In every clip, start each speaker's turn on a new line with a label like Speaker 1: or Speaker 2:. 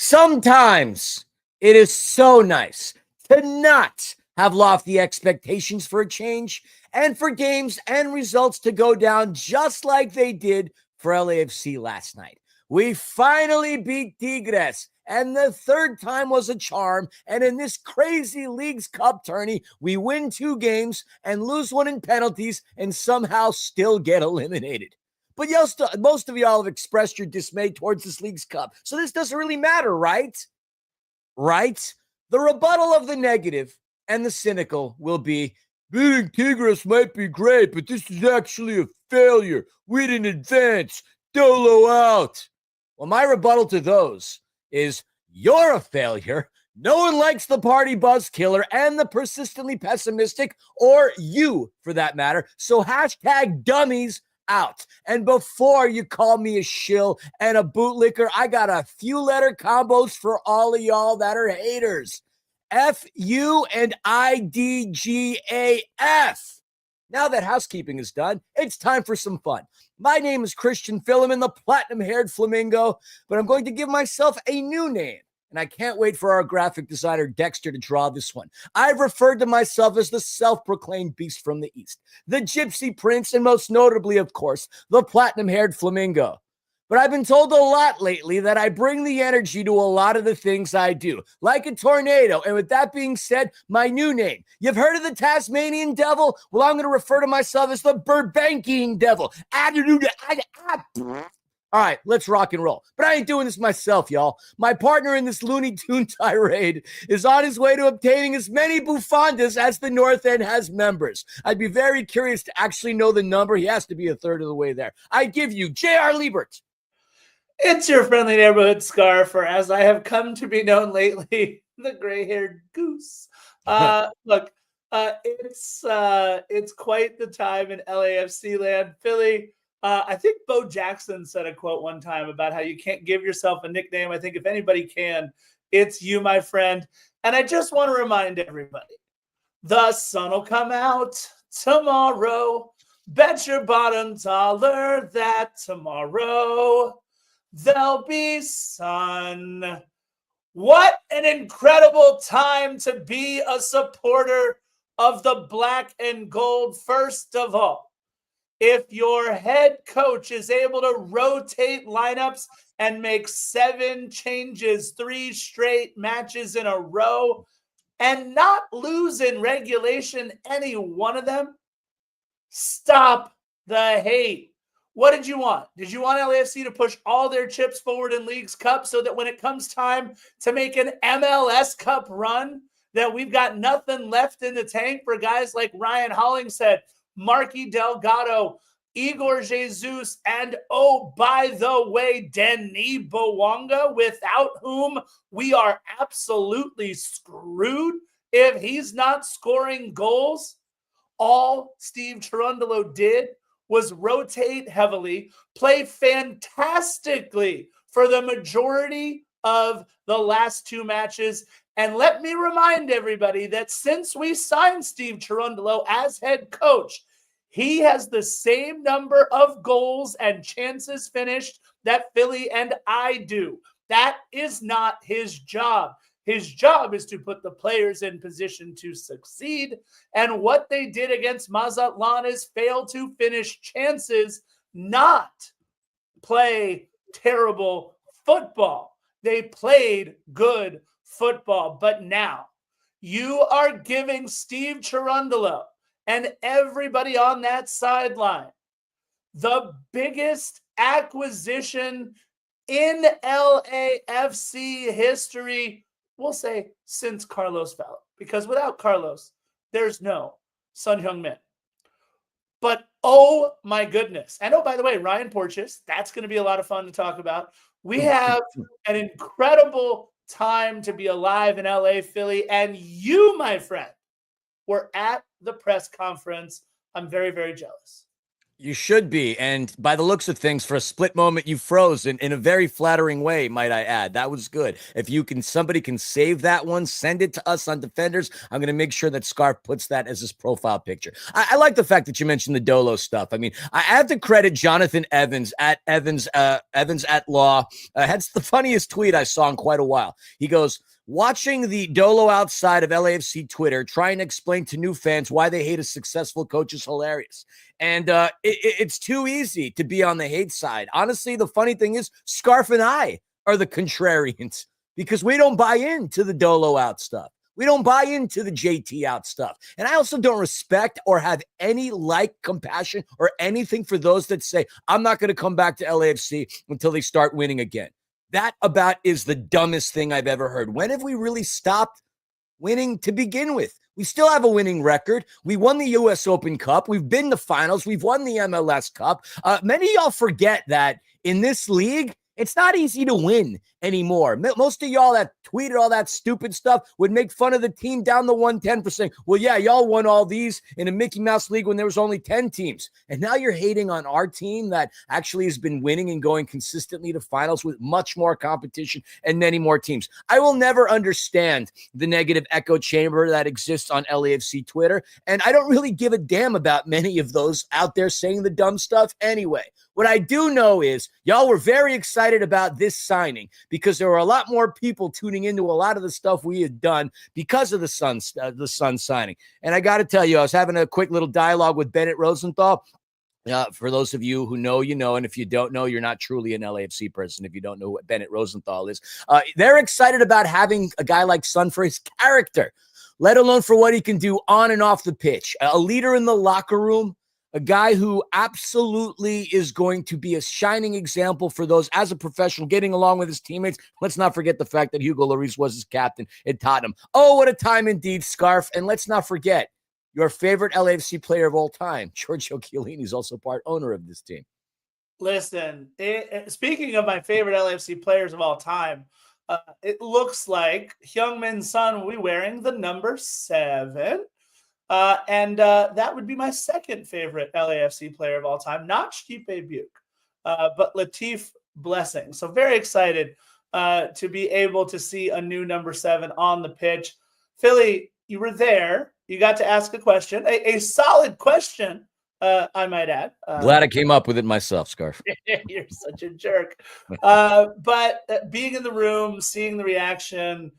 Speaker 1: Sometimes it is so nice to not have lofty expectations for a change and for games and results to go down just like they did for LAFC last night. We finally beat Tigres, and the third time was a charm. And in this crazy Leagues Cup tourney, we win 2 games and lose 1 in penalties and somehow still get eliminated. But most of y'all have expressed your dismay towards this Leagues Cup, so this doesn't really matter, right? Right? The rebuttal of the negative and the cynical will be, beating Tigres might be great, but this is actually a failure. We didn't advance. Dolo out. Well, my rebuttal to those is, you're a failure. No one likes the party buzz killer and the persistently pessimistic, or you for that matter. So hashtag dummies out. And before you call me a shill and a bootlicker, I got a few letter combos for all of y'all that are haters. F-U and I-D-G-A-F. Now that housekeeping is done, it's time for some fun. My name is Christian Tillman, the platinum-haired flamingo, but I'm going to give myself a new name, and I can't wait for our graphic designer Dexter to draw this one. I've referred to myself as the self-proclaimed beast from the East, the Gypsy Prince, and most notably, of course, the platinum-haired flamingo. But I've been told a lot lately that I bring the energy to a lot of the things I do, like a tornado. And with that being said, my new name. You've heard of the Tasmanian Devil? Well, I'm going to refer to myself as the Burbankian Devil. All right, let's rock and roll. But I ain't doing this myself, y'all. My partner in this Looney Tune tirade is on his way to obtaining as many bufandas as the North End has members. I'd be very curious to actually know the number. He has to be a third of the way there. I give you J.R. Liebert.
Speaker 2: It's your friendly neighborhood scarf, or as I have come to be known lately, the gray-haired goose. Look, it's quite the time in LAFC land. Philly, I think Bo Jackson said a quote one time about how you can't give yourself a nickname. I think if anybody can, it's you, my friend. And I just want to remind everybody, the sun will come out tomorrow. Bet your bottom dollar that tomorrow there'll be sun. What an incredible time to be a supporter of the black and gold. First of all, if your head coach is able to rotate lineups and make 7 changes, 3 straight matches in a row, and not lose in regulation any one of them, stop the hate. What did you want? Did you want LAFC to push all their chips forward in Leagues Cup so that when it comes time to make an MLS Cup run, that we've got nothing left in the tank for guys like Ryan Hollingshead, Marky Delgado, Igor Jesus, and oh, by the way, Denis Bouanga, without whom we are absolutely screwed if he's not scoring goals? All Steve Cherundolo did was rotate heavily, play fantastically for the majority of the last 2 matches. And let me remind everybody that since we signed Steve Cherundolo as head coach, he has the same number of goals and chances finished that Philly and I do. That is not his job. His job is to put the players in position to succeed. And what they did against Mazatlan is fail to finish chances, not play terrible football. They played good football. But now you are giving Steve Cherundolo and everybody on that sideline the biggest acquisition in LAFC history, we'll say, since Carlos fell. Because without Carlos, there's no Son Heung-min. But oh my goodness. And oh, by the way, Ryan Porteous, that's going to be a lot of fun to talk about. We have an incredible time to be alive in LA, Philly. And you, my friend, were at the press conference. I'm very, very jealous.
Speaker 1: You should be. And by the looks of things, for a split moment, you froze in a very flattering way, might I add. That was good. If somebody can save that one, send it to us on Defenders. I'm going to make sure that Scarf puts that as his profile picture. I like the fact that you mentioned the Dolo stuff. I mean, I have to credit Jonathan Evans at Evans at Law. That's the funniest tweet I saw in quite a while. He goes, watching the Dolo outside of LAFC Twitter trying to explain to new fans why they hate a successful coach is hilarious. And it's too easy to be on the hate side. Honestly, the funny thing is Scarf and I are the contrarians because we don't buy into the Dolo out stuff. We don't buy into the JT out stuff. And I also don't respect or have any compassion or anything for those that say, I'm not going to come back to LAFC until they start winning again. That about is the dumbest thing I've ever heard. When have we really stopped winning to begin with? We still have a winning record. We won the U.S. Open Cup. We've been to finals. We've won the MLS Cup. Many of y'all forget that in this league, it's not easy to win anymore. Most of y'all that tweeted all that stupid stuff would make fun of the team down the 110%. Well, yeah, y'all won all these in a Mickey Mouse league when there was only 10 teams. And now you're hating on our team that actually has been winning and going consistently to finals with much more competition and many more teams. I will never understand the negative echo chamber that exists on LAFC Twitter. And I don't really give a damn about many of those out there saying the dumb stuff anyway. What I do know is y'all were very excited about this signing because there were a lot more people tuning into a lot of the stuff we had done because of the Sun signing. And I got to tell you, I was having a quick little dialogue with Bennett Rosenthal. For those of you who know, you know, and if you don't know, you're not truly an LAFC person if you don't know what Bennett Rosenthal is. They're excited about having a guy like Sun for his character, let alone for what he can do on and off the pitch. A leader in the locker room, a guy who absolutely is going to be a shining example for those as a professional, getting along with his teammates. Let's not forget the fact that Hugo Lloris was his captain at Tottenham. Oh, what a time indeed, Scarf. And let's not forget your favorite LAFC player of all time, Giorgio Chiellini, is also part owner of this team.
Speaker 2: Listen, speaking of my favorite LAFC players of all time, it looks like Heung-min's son will be wearing the number 7. And that would be my second favorite LAFC player of all time, not Stipe Buke, but Latif Blessing. So very excited to be able to see a new number 7 on the pitch. Philly, you were there. You got to ask a question, a solid question, I might add.
Speaker 1: Glad I came up with it myself, Scarf.
Speaker 2: You're such a jerk. But being in the room, seeing the reaction,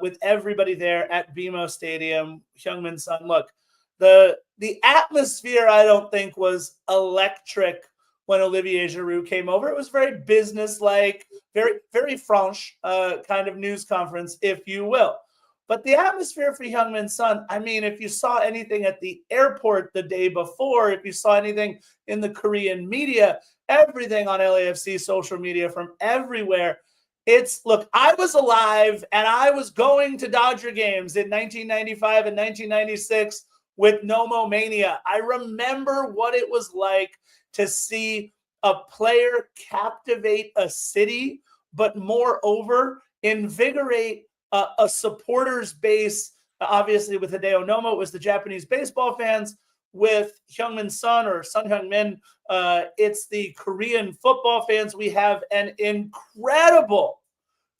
Speaker 2: with everybody there at BMO Stadium, Heung-min's son. Look, the atmosphere, I don't think, was electric when Olivier Giroud came over. It was very business-like, very, very franche kind of news conference, if you will. But the atmosphere for Heung-min's son, I mean, if you saw anything at the airport the day before, if you saw anything in the Korean media, everything on LAFC social media from everywhere, look, I was alive and I was going to Dodger games in 1995 and 1996 with Nomo Mania. I remember what it was like to see a player captivate a city, but moreover, invigorate a supporters base. Obviously, with Hideo Nomo, it was the Japanese baseball fans. With Heung-min's son, or Son Heung-min, it's the Korean football fans. We have an incredible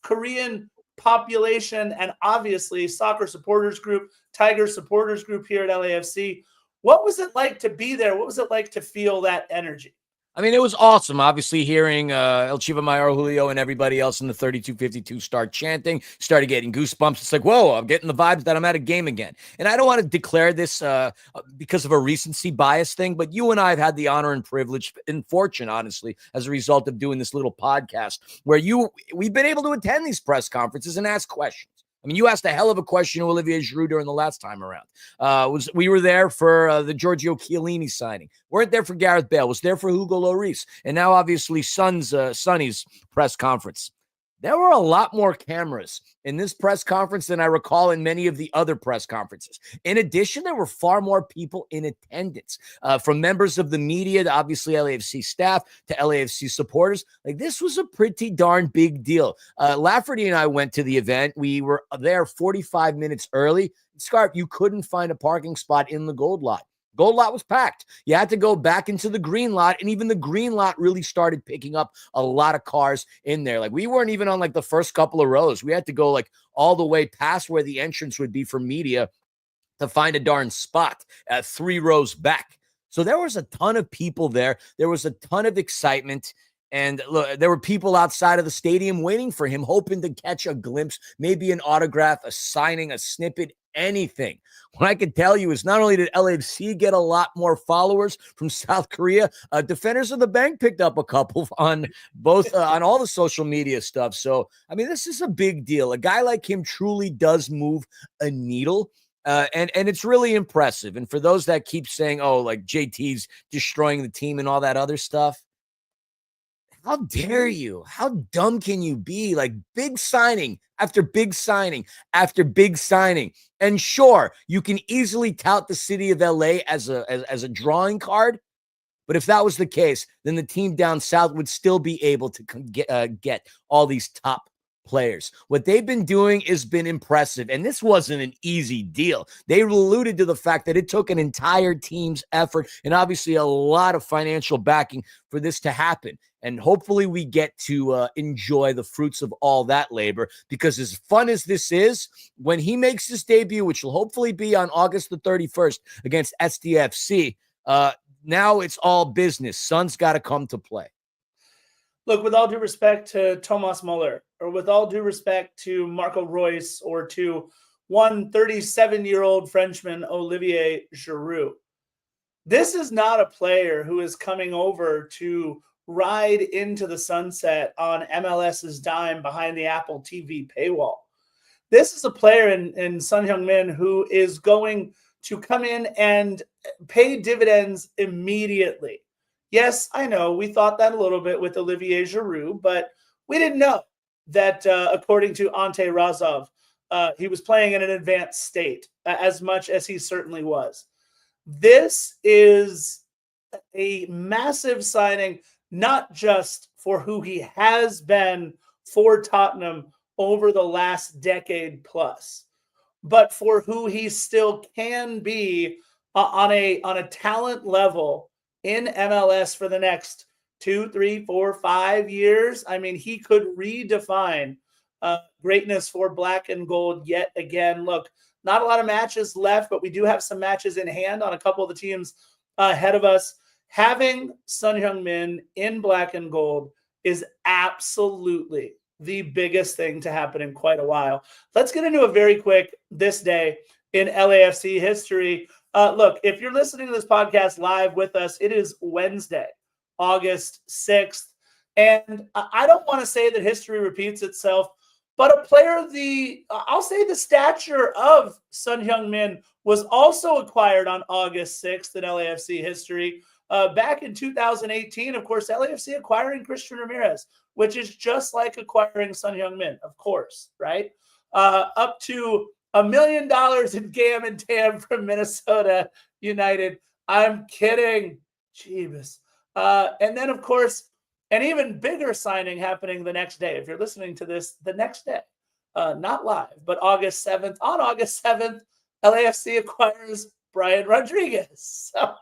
Speaker 2: Korean population and obviously soccer supporters group, Tigers supporters group here at LAFC. What was it like to be there? What was it like to feel that energy?
Speaker 1: I mean, it was awesome. Obviously, hearing El Chivo Mayor Julio and everybody else in the 3252 start chanting, started getting goosebumps. It's like, whoa, I'm getting the vibes that I'm at a game again. And I don't want to declare this because of a recency bias thing, but you and I have had the honor and privilege and fortune, honestly, as a result of doing this little podcast where we've been able to attend these press conferences and ask questions. I mean, you asked a hell of a question to Olivier Giroud during the last time around. We were there for the Giorgio Chiellini signing. Weren't there for Gareth Bale. Was there for Hugo Lloris. And now, obviously, Sonny's press conference. There were a lot more cameras in this press conference than I recall in many of the other press conferences. In addition, there were far more people in attendance, from members of the media to obviously LAFC staff to LAFC supporters. Like, this was a pretty darn big deal. Lafferty and I went to the event. We were there 45 minutes early. Scarp, you couldn't find a parking spot in the Gold Lot. Gold lot was packed. You had to go back into the green lot, and even the green lot really started picking up a lot of cars in there. Like, we weren't even on like the first couple of rows. We had to go like all the way past where the entrance would be for media to find a darn spot at 3 rows back. So there was a ton of people there. There was a ton of excitement. And look, there were people outside of the stadium waiting for him, hoping to catch a glimpse, maybe an autograph, a signing, a snippet, anything. What I can tell you is not only did LAFC get a lot more followers from South Korea, Defenders of the Bank picked up a couple on both on all the social media stuff. So, I mean, this is a big deal. A guy like him truly does move a needle. And it's really impressive. And for those that keep saying, oh, like JT's destroying the team and all that other stuff, how dare you? How dumb can you be? Like, big signing after big signing after big signing. And sure, you can easily tout the city of LA as a drawing card. But if that was the case, then the team down south would still be able to get all these top players. What they've been doing has been impressive, and this wasn't an easy deal. They alluded to the fact that it took an entire team's effort and obviously a lot of financial backing for this to happen. And hopefully we get to enjoy the fruits of all that labor, because as fun as this is, when he makes his debut, which will hopefully be on August the 31st against SDFC, now it's all business. Sun's got to come to play.
Speaker 2: Look, with all due respect to Thomas Muller, or with all due respect to Marco Reus, or to one 37-year-old Frenchman, Olivier Giroud, this is not a player who is coming over to ride into the sunset on MLS's dime behind the Apple TV paywall. This is a player in Son Heung-min who is going to come in and pay dividends immediately. Yes, I know we thought that a little bit with Olivier Giroud, but we didn't know that, according to Ante Razov, he was playing in an advanced state, as much as he certainly was. This is a massive signing, not just for who he has been for Tottenham over the last decade plus, but for who he still can be on a talent level in MLS for the next 2, 3, 4, 5 years. I mean, he could redefine greatness for black and gold yet again. Look, not a lot of matches left, but we do have some matches in hand on a couple of the teams ahead of us. Having Son Heung-min in black and gold is absolutely the biggest thing to happen in quite a while. Let's get into a very quick this day in LAFC history. Look, if you're listening to this podcast live with us, it is Wednesday, August 6th. And I don't want to say that history repeats itself, but a player I'll say the stature of Son Heung-min was also acquired on August 6th in LAFC history. Back in 2018, of course, LAFC acquiring Christian Ramirez, which is just like acquiring Son Heung-min, of course, right? Up to $1 million in Gam and Tam from Minnesota United. I'm kidding. Jeebus. And then, of course, an even bigger signing happening the next day. If you're listening to this the next day, not live, but August 7th. On August 7th, LAFC acquires Brian Rodriguez. So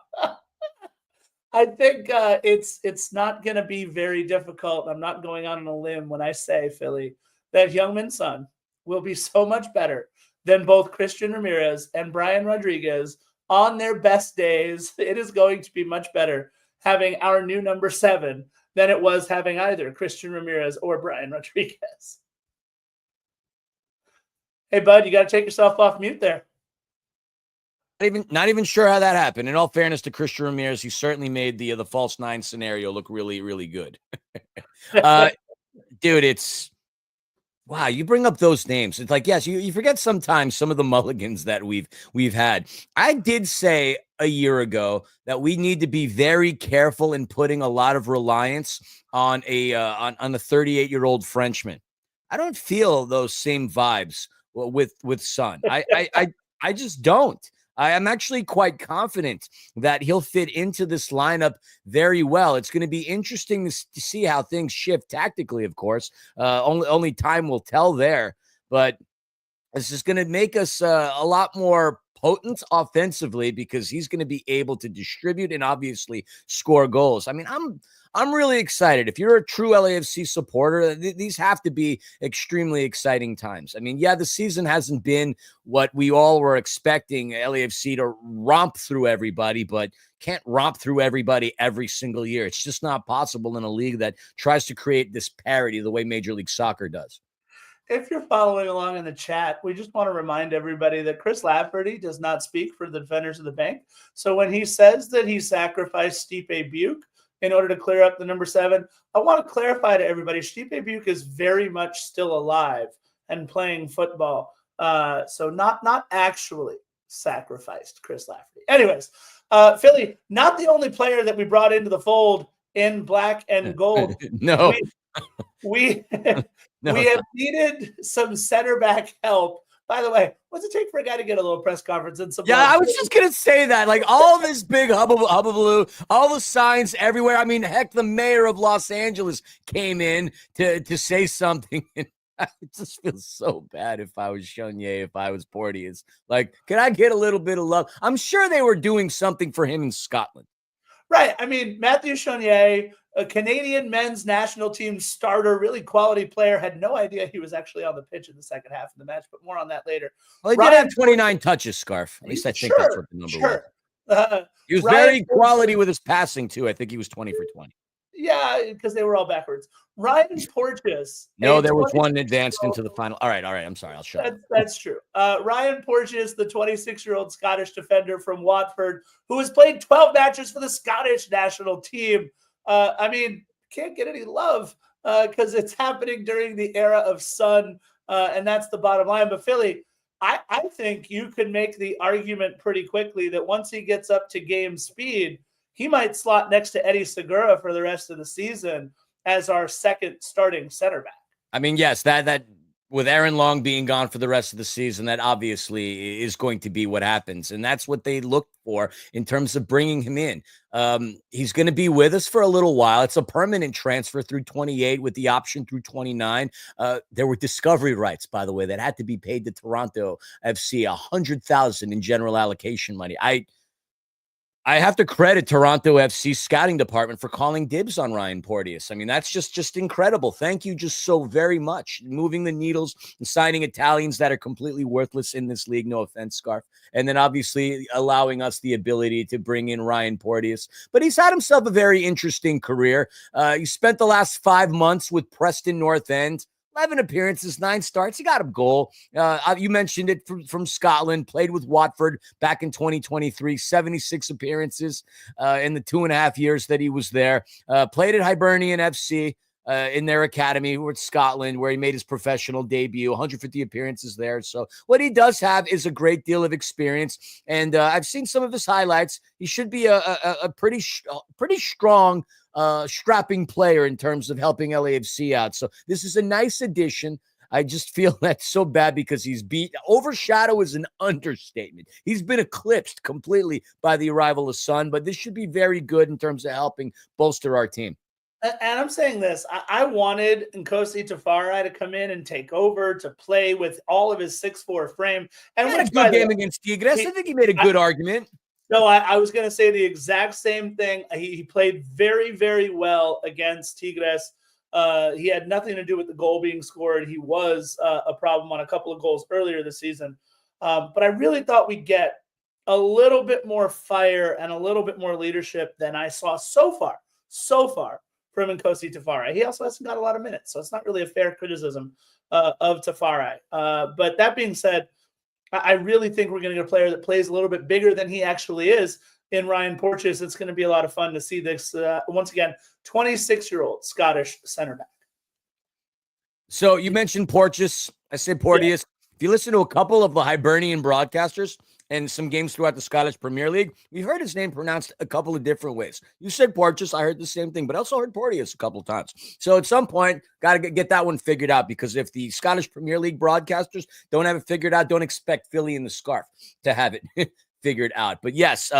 Speaker 2: I think it's not going to be very difficult. I'm not going on a limb when I say, Philly, that Heung-min Son will be so much better than both Christian Ramirez and Brian Rodriguez on their best days. It is going to be much better having our new number 7 than it was having either Christian Ramirez or Brian Rodriguez. Hey, bud, you got to take yourself off mute there.
Speaker 1: Not even sure how that happened. In all fairness to Christian Ramirez, he certainly made the false 9 scenario look really, really good. Dude, it's wow. You bring up those names. It's like, yes, you forget sometimes some of the mulligans that we've had. I did say a year ago that we need to be very careful in putting a lot of reliance on on a 38-year-old Frenchman. I don't feel those same vibes with Son. I just don't. I am actually quite confident that he'll fit into this lineup very well. It's going to be interesting to see how things shift tactically, of course. Only time will tell there. But this is going to make us a lot more potent offensively because he's going to be able to distribute and obviously score goals. I mean, I'm really excited. If you're a true LAFC supporter, these have to be extremely exciting times. I mean, yeah, the season hasn't been what we all were expecting LAFC to romp through everybody, but can't romp through everybody every single year. It's just not possible in a league that tries to create this parity the way Major League Soccer does.
Speaker 2: If you're following along in the chat, we just want to remind everybody that Chris Lafferty does not speak for the defenders of the bank. So when he says that he sacrificed Stipe Buke in order to clear up the number 7, I want to clarify to everybody, Stipe Buke is very much still alive and playing football. So not actually sacrificed Chris Lafferty. Anyways, Philly, not the only player that we brought into the fold in black and gold.
Speaker 1: No.
Speaker 2: We have needed some center back help. By the way, what's it take for a guy to get a little press conference and some?
Speaker 1: Yeah, I was just gonna say that. Like all this big hubbubaloo, all the signs everywhere. I mean, heck, the mayor of Los Angeles came in to say something. And I just feel so bad if I was Chenier, if I was Porteous. Like, can I get a little bit of love? I'm sure they were doing something for him in Scotland.
Speaker 2: Right. I mean, Matthew Chenier, a Canadian men's national team starter, really quality player, had no idea he was actually on the pitch in the second half of the match, but more on that later.
Speaker 1: Well, he did have 29 touches, Scarf. At least I think that's what the number was. He was very quality with his passing, too. I think he was 20 for 20.
Speaker 2: Yeah, because they were all backwards. Ryan Porteous.
Speaker 1: No, there was one advanced into the final. All right. I'm sorry. I'll shut up.
Speaker 2: That's true. Ryan Porteous, the 26-year-old Scottish defender from Watford, who has played 12 matches for the Scottish national team. I mean, can't get any love because it's happening during the era of Sun, and that's the bottom line. But Philly, I think you could make the argument pretty quickly that once he gets up to game speed, he might slot next to Eddie Segura for the rest of the season as our second starting center back.
Speaker 1: I mean, yes, that with Aaron Long being gone for the rest of the season, that obviously is going to be what happens. And that's what they look for in terms of bringing him in. He's going to be with us for a little while. It's a permanent transfer through 28 with the option through 29. There were discovery rights, by the way, that had to be paid to Toronto FC, $100,000 in general allocation money. I have to credit Toronto FC scouting department for calling dibs on Ryan Porteous. I mean, that's just incredible. Thank you just so very much. Moving the needles and signing Italians that are completely worthless in this league. No offense, Scarf. And then obviously allowing us the ability to bring in Ryan Porteous. But he's had himself a very interesting career. He spent the last 5 months with Preston North End. 11 appearances, 9 starts. He got a goal. You mentioned it from Scotland. Played with Watford back in 2023. 76 appearances in the 2.5 years that he was there. Played at Hibernian FC in their academy with Scotland, where he made his professional debut. 150 appearances there. So what he does have is a great deal of experience. And I've seen some of his highlights. He should be a pretty strong strapping player in terms of helping LAFC out. So this is a nice addition. I just feel that's so bad because he's overshadow is an understatement. He's been eclipsed completely by the arrival of Sun, but this should be very good in terms of helping bolster our team.
Speaker 2: And I'm saying this, I wanted Nkosi Tafari to come in and take over, to play with all of his 6'4" frame. And
Speaker 1: he had a good game against Tigres. I think he made a good argument.
Speaker 2: No, I was going to say the exact same thing. He played very, very well against Tigres. He had nothing to do with the goal being scored. He was a problem on a couple of goals earlier this season. But I really thought we'd get a little bit more fire and a little bit more leadership than I saw so far from Nkosi Tafari. He also hasn't got a lot of minutes, so it's not really a fair criticism of Tafari. But that being said, I really think we're going to get a player that plays a little bit bigger than he actually is in Ryan Porteous. It's going to be a lot of fun to see this, once again, 26-year-old Scottish center back.
Speaker 1: So you mentioned Porteous. I say Porteous. Yeah. If you listen to a couple of the Hibernian broadcasters and some games throughout the Scottish Premier League, we've heard his name pronounced a couple of different ways. You said Porteous. I heard the same thing, but I also heard Porteous a couple of times. So at some point, got to get that one figured out, because if the Scottish Premier League broadcasters don't have it figured out, don't expect Philly in the Scarf to have it figured out. But yes,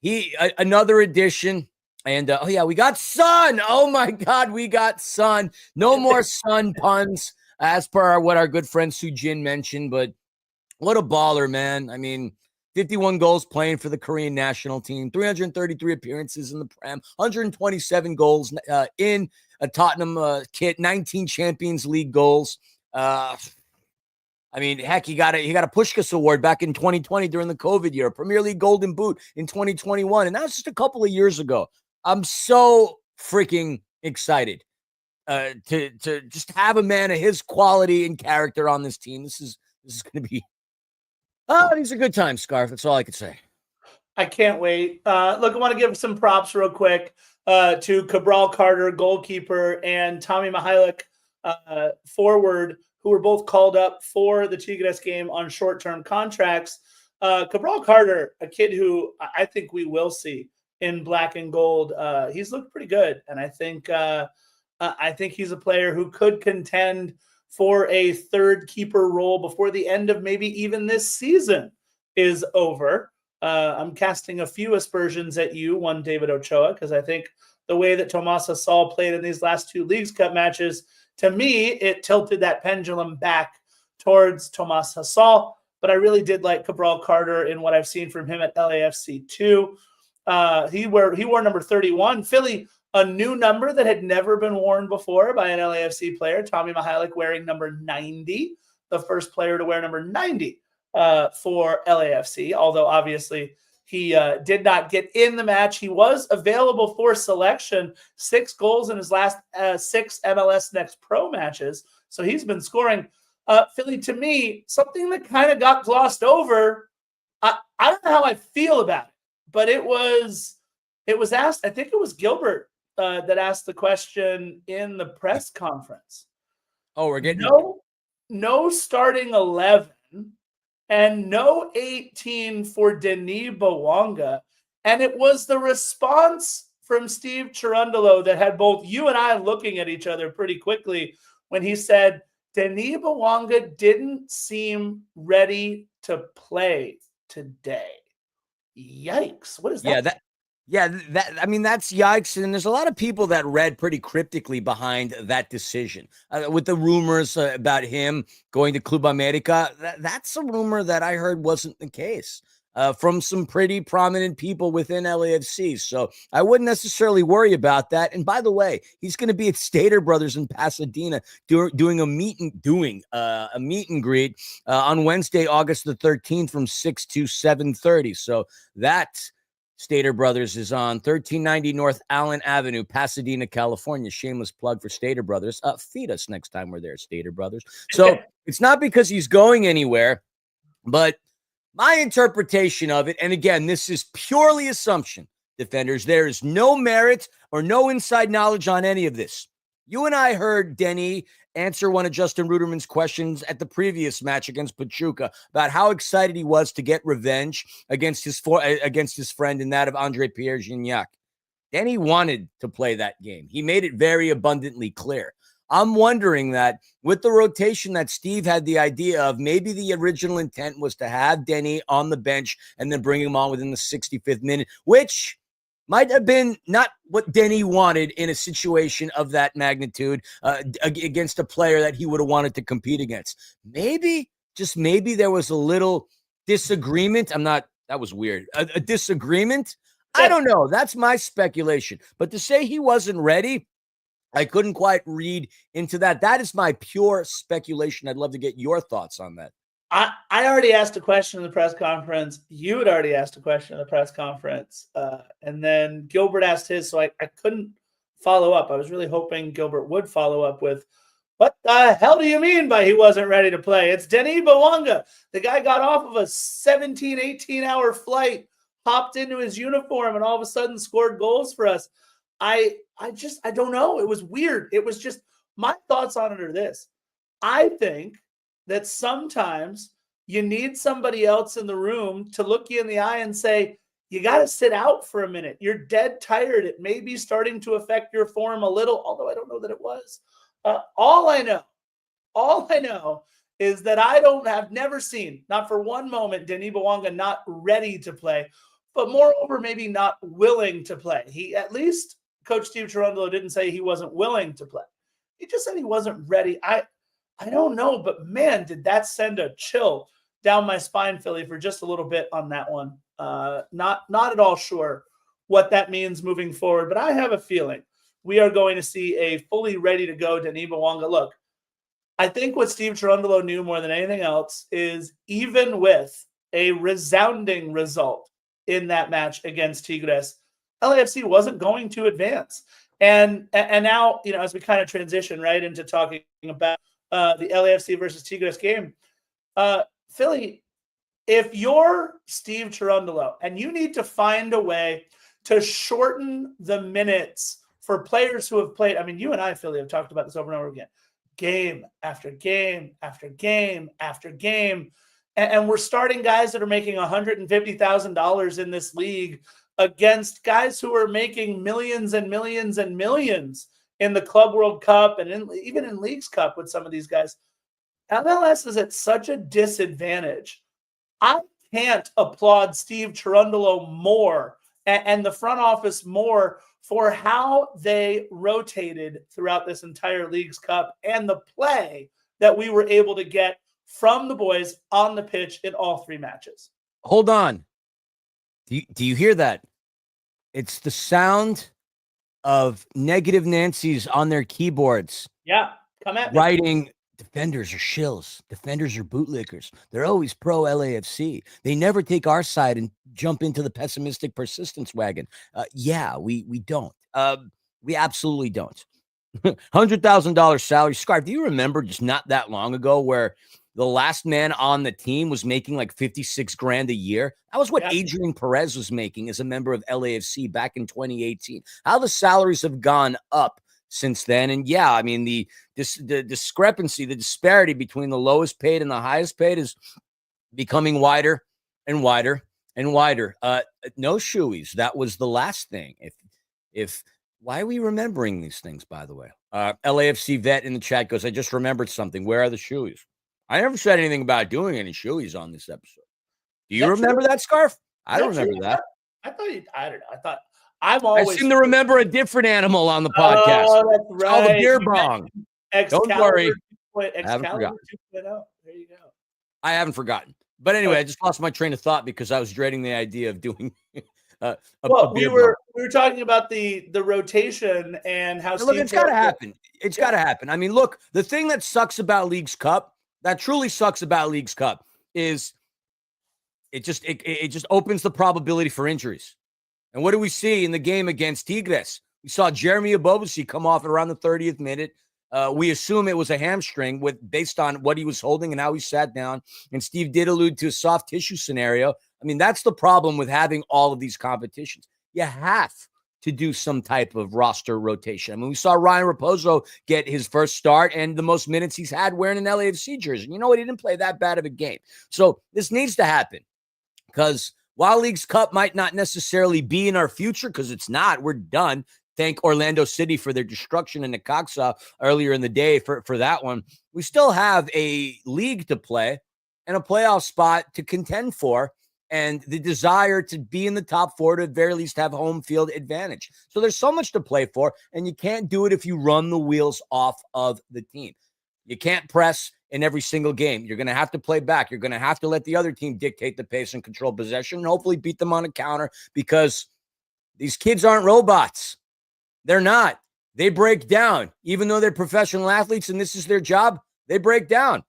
Speaker 1: another addition. And we got Sun. Oh my God, we got Sun. No more Sun puns, as per what our good friend Sujin mentioned. But what a baller, man. I mean, 51 goals playing for the Korean national team, 333 appearances in the Prem, 127 goals in a Tottenham kit, 19 Champions League goals. I mean, heck, he got a Puskás Award back in 2020 during the COVID year, Premier League Golden Boot in 2021, and that was just a couple of years ago. I'm so freaking excited to just have a man of his quality and character on this team. This is going to be these are good times, Scarf. That's all I could say.
Speaker 2: I can't wait. Look, I want to give some props real quick to Cabral Carter, goalkeeper, and Tommy Mihalik, forward, who were both called up for the Tigres game on short-term contracts. Cabral Carter, a kid who I think we will see in black and gold. He's looked pretty good, and I think he's a player who could contend for a third keeper role before the end of maybe even this season is over. I'm casting a few aspersions at you, one David Ochoa, because I think the way that Tomas Hasal played in these last two Leagues Cup matches, to me, it tilted that pendulum back towards Tomas Hasal. But I really did like Cabral Carter in what I've seen from him at LAFC too. He wore number 31. Philly, a new number that had never been worn before by an LAFC player. Tommy Mihalik wearing number 90, the first player to wear number 90 for LAFC, although obviously he did not get in the match. He was available for selection, 6 goals in his last 6 MLS Next Pro matches. So he's been scoring. Philly, to me, something that kind of got glossed over. I don't know how I feel about it, but it was asked, I think it was Gilbert that asked the question in the press conference.
Speaker 1: Oh, we're getting
Speaker 2: no starting 11 and no 18 for Denis Bouanga. And it was the response from Steve Cherundolo that had both you and I looking at each other pretty quickly when he said, Denis Bouanga didn't seem ready to play today. Yikes. What is that?
Speaker 1: I mean, that's yikes. And there's a lot of people that read pretty cryptically behind that decision with the rumors about him going to Club America. That's a rumor that I heard wasn't the case from some pretty prominent people within LAFC. So I wouldn't necessarily worry about that. And by the way, he's going to be at Stater Brothers in Pasadena doing a meet and greet on Wednesday, August the 13th from 6 to 7:30. So that Stater Brothers is on 1390 North Allen Avenue, Pasadena, California. Shameless plug for Stater Brothers. Feed us next time we're there, Stater Brothers. So it's not because he's going anywhere, but my interpretation of it, and again, this is purely assumption, defenders. There is no merit or no inside knowledge on any of this. You and I heard Denny answer one of Justin Ruderman's questions at the previous match against Pachuca about how excited he was to get revenge against his friend and that of Andre Pierre Gignac. Denny wanted to play that game. He made it very abundantly clear. I'm wondering that with the rotation that Steve had the idea of, maybe the original intent was to have Denny on the bench and then bring him on within the 65th minute, which might have been not what Denny wanted in a situation of that magnitude against a player that he would have wanted to compete against. Maybe, just maybe, there was a little disagreement. That was weird. A disagreement? I don't know. That's my speculation. But to say he wasn't ready, I couldn't quite read into that. That is my pure speculation. I'd love to get your thoughts on that.
Speaker 2: I already asked a question in the press conference. You had already asked a question in the press conference. And then Gilbert asked his, so I couldn't follow up. I was really hoping Gilbert would follow up with, what the hell do you mean by he wasn't ready to play? It's Denis Bouanga. The guy got off of a 17, 18-hour flight, hopped into his uniform, and all of a sudden scored goals for us. I don't know. It was weird. It was just, my thoughts on it are this. I think that sometimes you need somebody else in the room to look you in the eye and say, you got to sit out for a minute. You're dead tired. It may be starting to affect your form a little, although I don't know that it was. All I know is that I've never seen, not for one moment, Denis Bouanga not ready to play, but moreover, maybe not willing to play. He, at least Coach Steve Cherundolo, didn't say he wasn't willing to play. He just said he wasn't ready. I don't know, but man, did that send a chill down my spine, Philly, for just a little bit on that one. Not at all sure what that means moving forward, but I have a feeling we are going to see a fully ready to go Denis Bouanga. Look, I think what Steve Cherundolo knew more than anything else is even with a resounding result in that match against Tigres, LAFC wasn't going to advance. And now, as we kind of transition right into talking about the LAFC versus Tigres game, Philly, if you're Steve Cherundolo and you need to find a way to shorten the minutes for players who have played, I mean, you and I, Philly, have talked about this over and over again, game after game after game after game. And we're starting guys that are making $150,000 in this league against guys who are making millions and millions and millions in the Club World Cup and even in Leagues Cup with some of these guys. MLS is at such a disadvantage. I can't applaud Steve Cherundolo more and the front office more for how they rotated throughout this entire Leagues Cup and the play that we were able to get from the boys on the pitch in all three matches.
Speaker 1: Hold on. Do you hear that? It's the sound of negative Nancy's on their keyboards.
Speaker 2: Yeah, come at me.
Speaker 1: Writing, defenders are shills. Defenders are bootlickers. They're always pro LAFC. They never take our side and jump into the pessimistic persistence wagon. We don't. We absolutely don't. $100,000 salary. Scarf, do you remember just not that long ago where the last man on the team was making like 56 grand a year? That was what Adrian Perez was making as a member of LAFC back in 2018. How the salaries have gone up since then. And yeah, I mean, the discrepancy, the disparity between the lowest paid and the highest paid is becoming wider and wider and wider. No shoeies. That was the last thing. If why are we remembering these things, by the way? LAFC vet in the chat goes, I just remembered something. Where are the shoeies? I never said anything about doing any shoeies on this episode. Do you remember that, Scarf? I don't remember that.
Speaker 2: I don't know. I thought I
Speaker 1: seem to remember a different animal on the podcast.
Speaker 2: Oh, that's right.
Speaker 1: Called a beer bong. Don't worry.
Speaker 2: I
Speaker 1: haven't forgotten.
Speaker 2: There you go.
Speaker 1: I haven't forgotten. But anyway, I just lost my train of thought because I was dreading the idea of doing
Speaker 2: we were talking about the rotation and how
Speaker 1: it's got to happen. It's got to happen. I mean, look, the thing that sucks about Leagues Cup, that truly sucks about Leagues Cup, is it just opens the probability for injuries. And what do we see in the game against Tigres? We saw Jeremy Abobasi come off at around the 30th minute. We assume it was a hamstring based on what he was holding and how he sat down. And Steve did allude to a soft tissue scenario. I mean, that's the problem with having all of these competitions. You have to do some type of roster rotation. I mean, we saw Ryan Raposo get his first start and the most minutes he's had wearing an LAFC jersey. You know what? He didn't play that bad of a game. So this needs to happen because while Leagues Cup might not necessarily be in our future, because it's not, we're done. Thank Orlando City for their destruction in Necaxa earlier in the day for that one. We still have a league to play and a playoff spot to contend for and the desire to be in the top four to at very least have home field advantage. So there's so much to play for, and you can't do it if you run the wheels off of the team. You can't press in every single game. You're going to have to play back. You're going to have to let the other team dictate the pace and control possession and hopefully beat them on a counter because these kids aren't robots. They're not. They break down. Even though they're professional athletes and this is their job, they break down.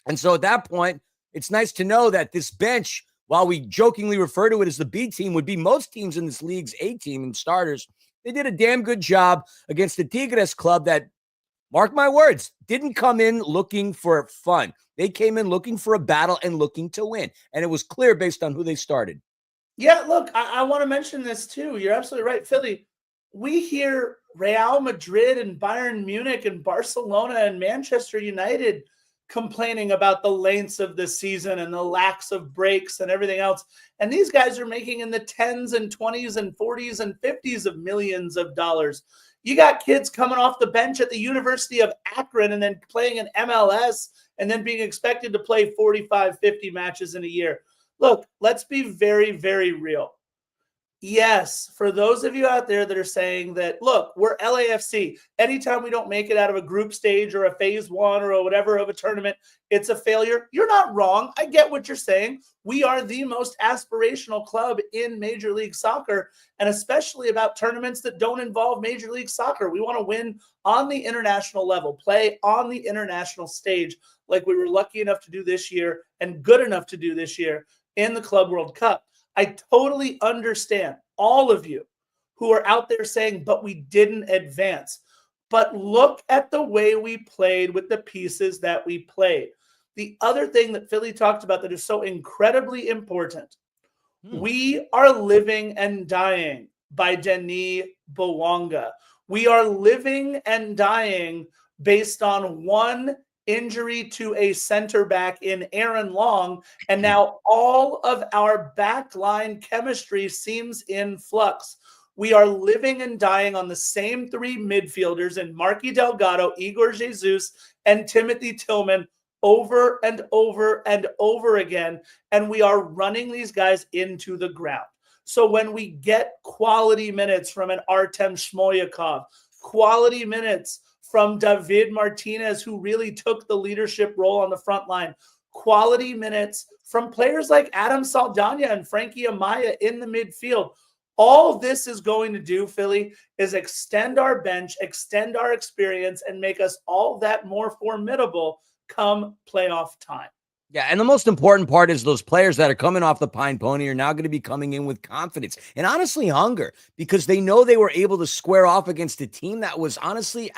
Speaker 1: And so at that point, it's nice to know that this bench, while we jokingly refer to it as the B team, would be most teams in this league's A team and starters. They did a damn good job against the Tigres club that, mark my words, didn't come in looking for fun. They came in looking for a battle and looking to win. And it was clear based on who they started.
Speaker 2: Yeah, look, I want to mention this too. You're absolutely right, Philly. We hear Real Madrid and Bayern Munich and Barcelona and Manchester United complaining about the lengths of the season and the lacks of breaks and everything else. And these guys are making in the 10s and 20s and 40s and 50s of millions of dollars. You got kids coming off the bench at the University of Akron and then playing in MLS and then being expected to play 45, 50 matches in a year. Look, let's be very, very real. Yes, for those of you out there that are saying that, look, we're LAFC. Anytime we don't make it out of a group stage or a phase one or a whatever of a tournament, it's a failure. You're not wrong. I get what you're saying. We are the most aspirational club in Major League Soccer, and especially about tournaments that don't involve Major League Soccer. We want to win on the international level, play on the international stage like we were lucky enough to do this year and good enough to do this year in the Club World Cup. I totally understand all of you who are out there saying, but we didn't advance. But look at the way we played with the pieces that we played. The other thing that Philly talked about that is so incredibly important, we are living and dying by Denis Bouanga. We are living and dying based on one injury to a center back in Aaron Long, and now all of our backline chemistry seems in flux. We are living and dying on the same three midfielders in Marky Delgado, Igor Jesus, and Timothy Tillman over and over and over again, and we are running these guys into the ground. So when we get quality minutes from an Artem Shmolyakov, quality minutes from David Martinez, who really took the leadership role on the front line, quality minutes from players like Adam Saldana and Frankie Amaya in the midfield. All this is going to do, Philly, is extend our bench, extend our experience, and make us all that more formidable come playoff time.
Speaker 1: Yeah, and the most important part is those players that are coming off the Pine Pony are now going to be coming in with confidence and honestly hunger, because they know they were able to square off against a team that was honestly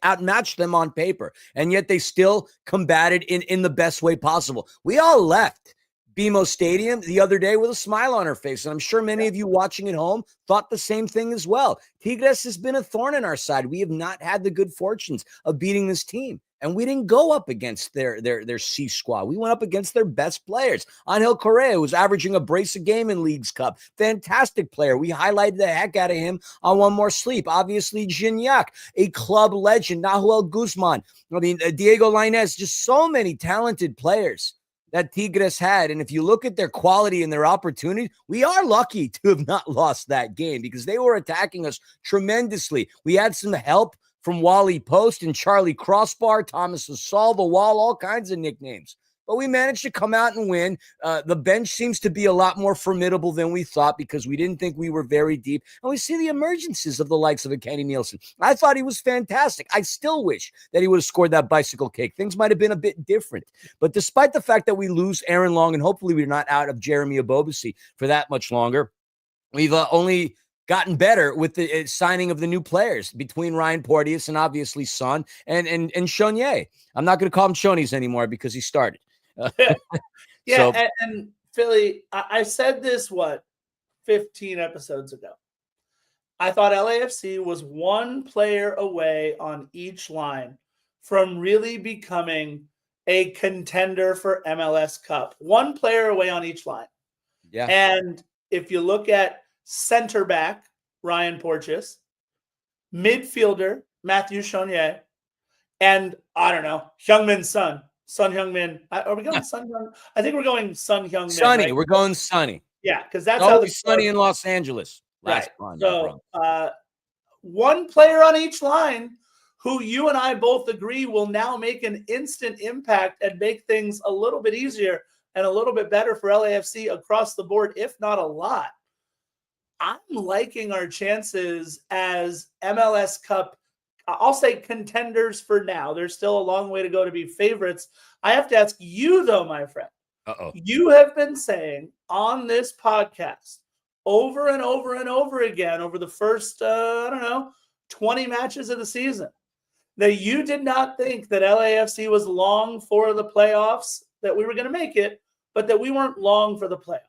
Speaker 1: outmatched them on paper, and yet they still combated in the best way possible. We all left BMO Stadium the other day with a smile on our face, and I'm sure many of you watching at home thought the same thing as well. Tigres has been a thorn in our side. We have not had the good fortunes of beating this team. And we didn't go up against their C squad. We went up against their best players. Angel Correa was averaging a brace a game in Leagues Cup. Fantastic player. We highlighted the heck out of him on One More Sleep. Obviously, Gignac, a club legend. Nahuel Guzman. Diego Lainez. Just so many talented players that Tigres had. And if you look at their quality and their opportunity, we are lucky to have not lost that game because they were attacking us tremendously. We had some help from Wally Post and Charlie Crossbar, Thomas Asal, the Wall, all kinds of nicknames. But we managed to come out and win. The bench seems to be a lot more formidable than we thought because we didn't think we were very deep. And we see the emergences of the likes of a Kenny Nielsen. I thought he was fantastic. I still wish that he would have scored that bicycle kick. Things might have been a bit different. But despite the fact that we lose Aaron Long, and hopefully we're not out of Jeremy Abobasi for that much longer, we've only gotten better with the signing of the new players between Ryan Porteous and obviously Son and Shonier. I'm not going to call him Shonies anymore because he started.
Speaker 2: Yeah, so, and Philly, I said this, 15 episodes ago. I thought LAFC was one player away on each line from really becoming a contender for MLS Cup. One player away on each line.
Speaker 1: Yeah.
Speaker 2: And if you look at center back, Ryan Porteous, midfielder, Matthew Shonier, and I don't know, Heung-min's son Heung-min. Are we going Son Heung? I think we're going Son Heung-min.
Speaker 1: Sonny,
Speaker 2: right?
Speaker 1: We're going Sonny.
Speaker 2: Yeah, because that's
Speaker 1: always sunny in Los Angeles.
Speaker 2: Right. So one player on each line who you and I both agree will now make an instant impact and make things a little bit easier and a little bit better for LAFC across the board, if not a lot. I'm liking our chances as MLS Cup, I'll say contenders for now. There's still a long way to go to be favorites. I have to ask you, though, my friend. You have been saying on this podcast over and over and over again over the first, 20 matches of the season that you did not think that LAFC was long for the playoffs, that we were going to make it, but that we weren't long for the playoffs.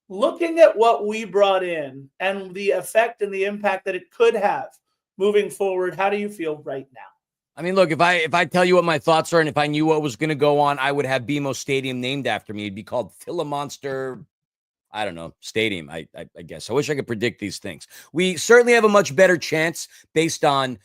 Speaker 2: Looking at what we brought in and the effect and the impact that it could have moving forward, how do you feel right now?
Speaker 1: I mean, look, if I tell you what my thoughts are and if I knew what was going to go on, I would have BMO Stadium named after me. It'd be called Philomonster, I don't know, Stadium, I guess. I wish I could predict these things. We certainly have a much better chance based on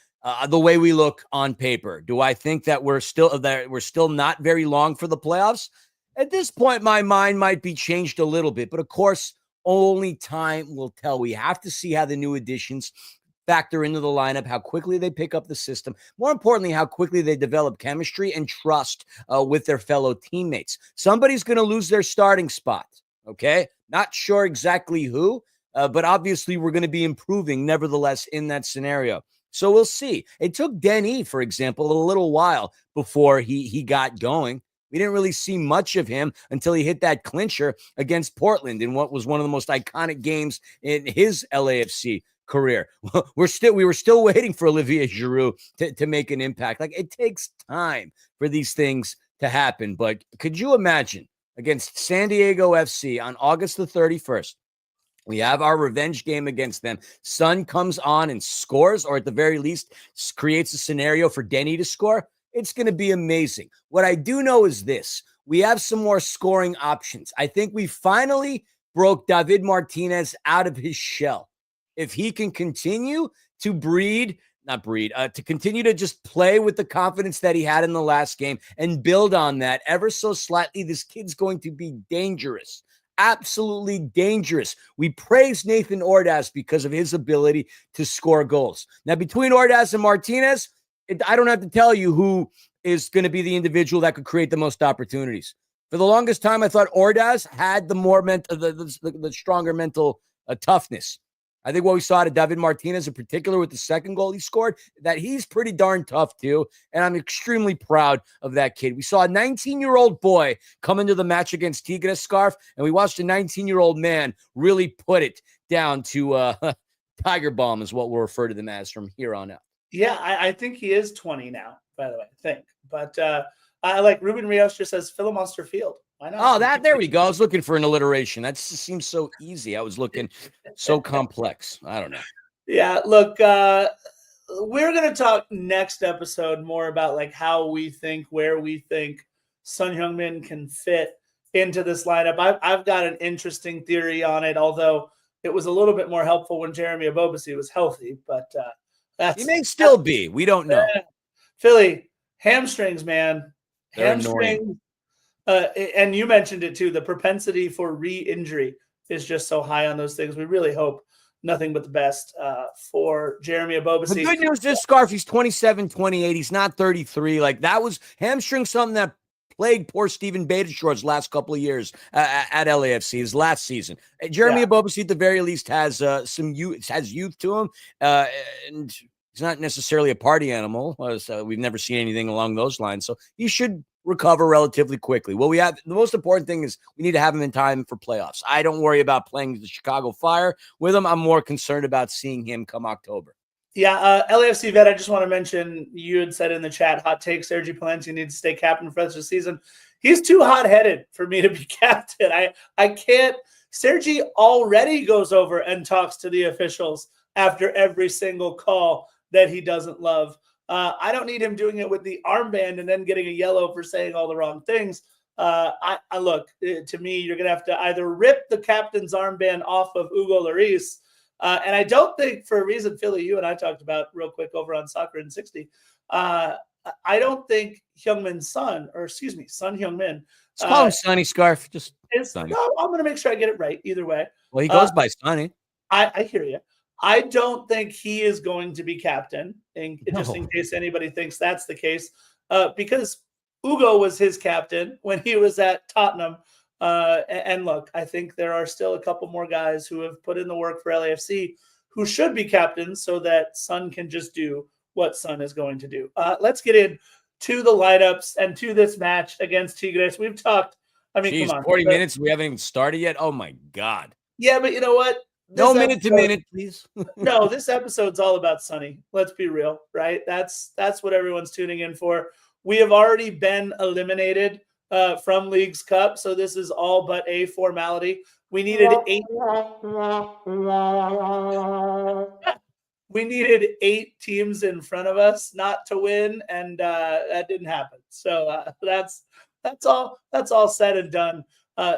Speaker 1: the way we look on paper. Do I think that we're still not very long for the playoffs? At this point, my mind might be changed a little bit. But of course, Only time will tell. We have to see how the new additions factor into the lineup, how quickly they pick up the system. More importantly, how quickly they develop chemistry and trust with their fellow teammates. Somebody's going to lose their starting spot, okay? Not sure exactly who, but obviously we're going to be improving nevertheless in that scenario. So we'll see. It took Denny, for example, a little while before he got going. We didn't really see much of him until he hit that clincher against Portland in what was one of the most iconic games in his LAFC career. We were still waiting for Olivier Giroud to make an impact. Like, it takes time for these things to happen. But could you imagine against San Diego FC on August the 31st? We have our revenge game against them. Son comes on and scores, or at the very least creates a scenario for Denny to score. It's going to be amazing. What I do know is this. We have some more scoring options. I think we finally broke David Martinez out of his shell. If he can continue to to continue to just play with the confidence that he had in the last game and build on that ever so slightly, this kid's going to be dangerous. Absolutely dangerous. We praise Nathan Ordaz because of his ability to score goals. Now, between Ordaz and Martinez, I don't have to tell you who is going to be the individual that could create the most opportunities. For the longest time, I thought Ordaz had the stronger mental toughness. I think what we saw to David Martinez in particular with the second goal he scored, that he's pretty darn tough too. And I'm extremely proud of that kid. We saw a 19-year-old boy come into the match against Tigres, Scarf, and we watched a 19-year-old man really put it down to Tiger Bomb is what we'll refer to them as from here on out.
Speaker 2: Yeah, I think he is 20 now, by the way, I think. But I like Ruben Rios just says Philomonster Field. Why not?
Speaker 1: Oh, there we go. I was looking for an alliteration. That seems so easy. I was looking so complex. I don't know.
Speaker 2: Yeah, look, we're going to talk next episode more about like how we think, where we think Son Heung-min can fit into this lineup. I've got an interesting theory on it, although it was a little bit more helpful when Jeremy Ebobisse was healthy, but
Speaker 1: he may still be. We don't know.
Speaker 2: Philly, hamstrings, man.
Speaker 1: They're
Speaker 2: Hamstrings.
Speaker 1: annoying.
Speaker 2: And you mentioned it too. The propensity for re-injury is just so high on those things. We really hope nothing but the best for Jeremy Ebobisse.
Speaker 1: The good news is, Scarf, he's 27, 28. He's not 33. Like, that was hamstring, something that plagued poor Steven Beitashour's last couple of years at LAFC, his last season. Jeremy Ebobisse, at the very least, has some youth, to him, and he's not necessarily a party animal. So we've never seen anything along those lines. So he should recover relatively quickly. Well, the most important thing is we need to have him in time for playoffs. I don't worry about playing the Chicago Fire with him. I'm more concerned about seeing him come October.
Speaker 2: Yeah, LAFC vet, I just want to mention, you had said in the chat, hot take, Sergi Palencia needs to stay captain for the rest of the season. He's too hot-headed for me to be captain. I can't. Sergi already goes over and talks to the officials after every single call that he doesn't love. I don't need him doing it with the armband and then getting a yellow for saying all the wrong things. I look, to me, you're going to have to either rip the captain's armband off of Hugo Lloris, and I don't think, for a reason, Philly, you and I talked about real quick over on Soccer in 60, I don't think Heung-min's son Heung-min.
Speaker 1: Let's call him Sonny, Scarf. Just Sonny.
Speaker 2: No, I'm going to make sure I get it right either way.
Speaker 1: Well, he goes by Sonny.
Speaker 2: I hear you. I don't think he is going to be captain, just in case anybody thinks that's the case, because Hugo was his captain when he was at Tottenham. And look, I think there are still a couple more guys who have put in the work for LAFC who should be captains so that Son can just do what Son is going to do. Let's get into the lineups and to this match against Tigres. We've talked, come on.
Speaker 1: 40 minutes. We haven't even started yet. Oh, my God.
Speaker 2: Yeah, but you know what?
Speaker 1: No minute to minute, please.
Speaker 2: No, this episode's all about Sonny. Let's be real, right? That's what everyone's tuning in for. We have already been eliminated from League's Cup, so this is all but a formality. We needed eight teams in front of us not to win, and that didn't happen. So that's all said and done.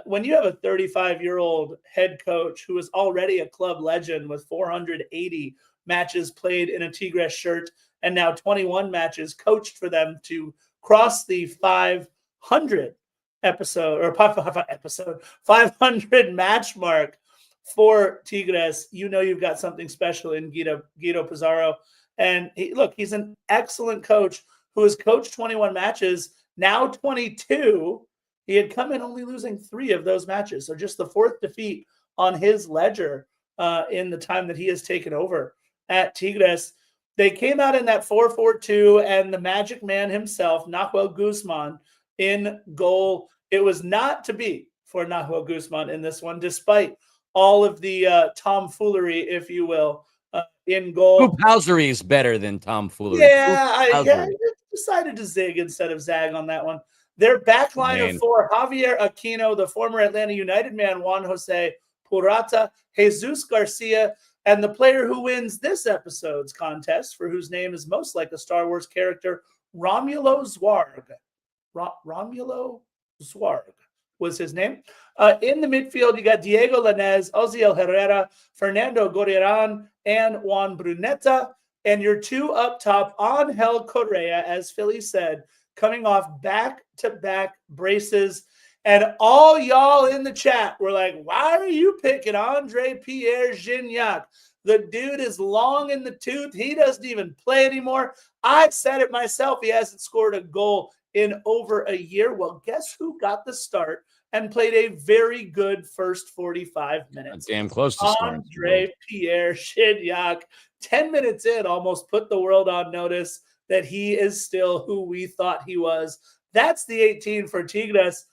Speaker 2: When you have a 35-year-old head coach who is already a club legend with 480 matches played in a Tigres shirt and now 21 matches coached for them to cross the 500 match mark for Tigres, you know you've got something special in Guido Pizarro. And he's an excellent coach who has coached 21 matches, now 22. He had come in only losing 3 of those matches. So just the 4th defeat on his ledger in the time that he has taken over at Tigres. They came out in that 4-4-2, and the magic man himself, Nahuel Guzman, in goal. It was not to be for Nahuel Guzman in this one, despite all of the tomfoolery, if you will, in goal.
Speaker 1: Housery is better than tomfoolery.
Speaker 2: Yeah, I decided to zig instead of zag on that one. Their back line of 4, Javier Aquino, the former Atlanta United man, Juan Jose Purata, Jesus Garcia, and the player who wins this episode's contest, for whose name is most like a Star Wars character, Romulo Zwarg. Romulo Zwarg was his name. In the midfield, you got Diego Lainez, Oziel Herrera, Fernando Gorriarán, and Juan Bruneta. And your 2 up top, Angel Correa, as Philly said, coming off back-to-back braces. And all y'all in the chat were like, why are you picking Andre Pierre Gignac? The dude is long in the tooth. He doesn't even play anymore. I said it myself. He hasn't scored a goal in over a year. Well, guess who got the start and played a very good first 45 minutes?
Speaker 1: Damn close to scoring.
Speaker 2: Andre Pierre Gignac, 10 minutes in, almost put the world on notice that he is still who we thought he was. That's the 18 for Tigres.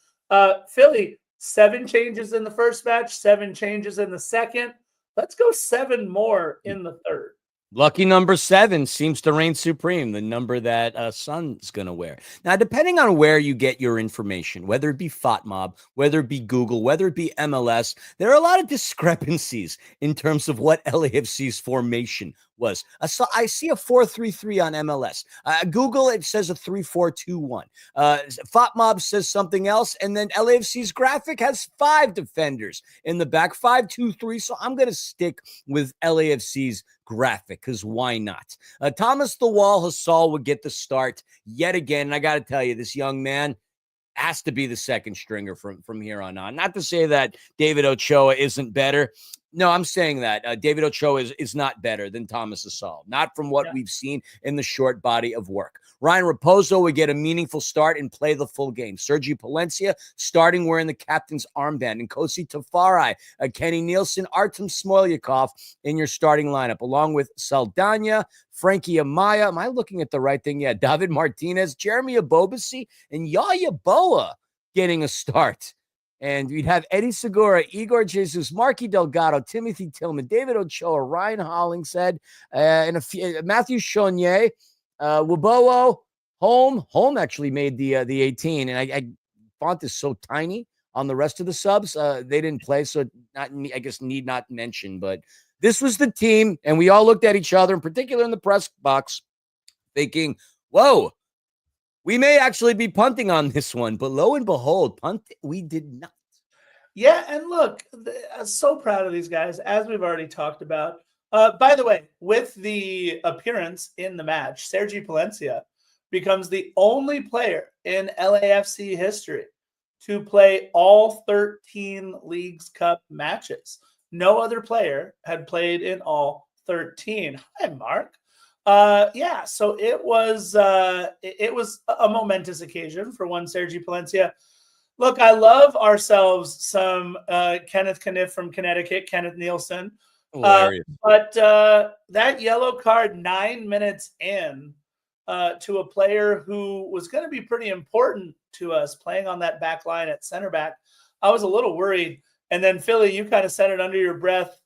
Speaker 2: Philly, 7 changes in the first match, 7 changes in the second. Let's go 7 more in the third.
Speaker 1: Lucky number 7 seems to reign supreme, the number that Son's going to wear. Now, depending on where you get your information, whether it be FOTMob, whether it be Google, whether it be MLS, there are a lot of discrepancies in terms of what LAFC's formation was. So I see a 4-3-3 on MLS. Google, it says a 3-4-2-1. FOTMob says something else, and then LAFC's graphic has 5 defenders in the back, 5-2-3. So I'm going to stick with LAFC's graphic, because why not? Thomas the Wall Hasal would get the start yet again. And I got to tell you, this young man has to be the second stringer from here on. Not to say that David Ochoa isn't better. No, I'm saying that David Ochoa is not better than Thomas Hasal, not from what we've seen in the short body of work. Ryan Raposo would get a meaningful start and play the full game. Sergi Palencia starting wearing the captain's armband. And Kosi Tafari, Kenny Nielsen, Artem Smolyakov in your starting lineup, along with Saldana, Frankie Amaya. Am I looking at the right thing? Yeah, David Martinez, Jeremy Abobasi, and Yaya Boa getting a start. And we'd have Eddie Segura, Igor Jesus, Marky Delgado, Timothy Tillman, David Ochoa, Ryan Hollingshead, and Matthew Chonier, Wabowo, Home actually made the 18. And I font is so tiny on the rest of the subs. They didn't play, so I guess need not mention. But this was the team, and we all looked at each other, in particular in the press box, thinking, whoa, we may actually be punting on this one. But lo and behold, we did not.
Speaker 2: Yeah, and look, I'm so proud of these guys, as we've already talked about. By the way, with the appearance in the match, Sergi Palencia becomes the only player in LAFC history to play all 13 Leagues Cup matches. No other player had played in all 13. Hi, Mark. So it was a momentous occasion for one Sergi Palencia. Look, I love ourselves some Kenneth Kniff from Connecticut, Kenneth Nielsen. But that yellow card 9 minutes in to a player who was going to be pretty important to us playing on that back line at center back, I was a little worried. And then, Philly, you kind of said it under your breath.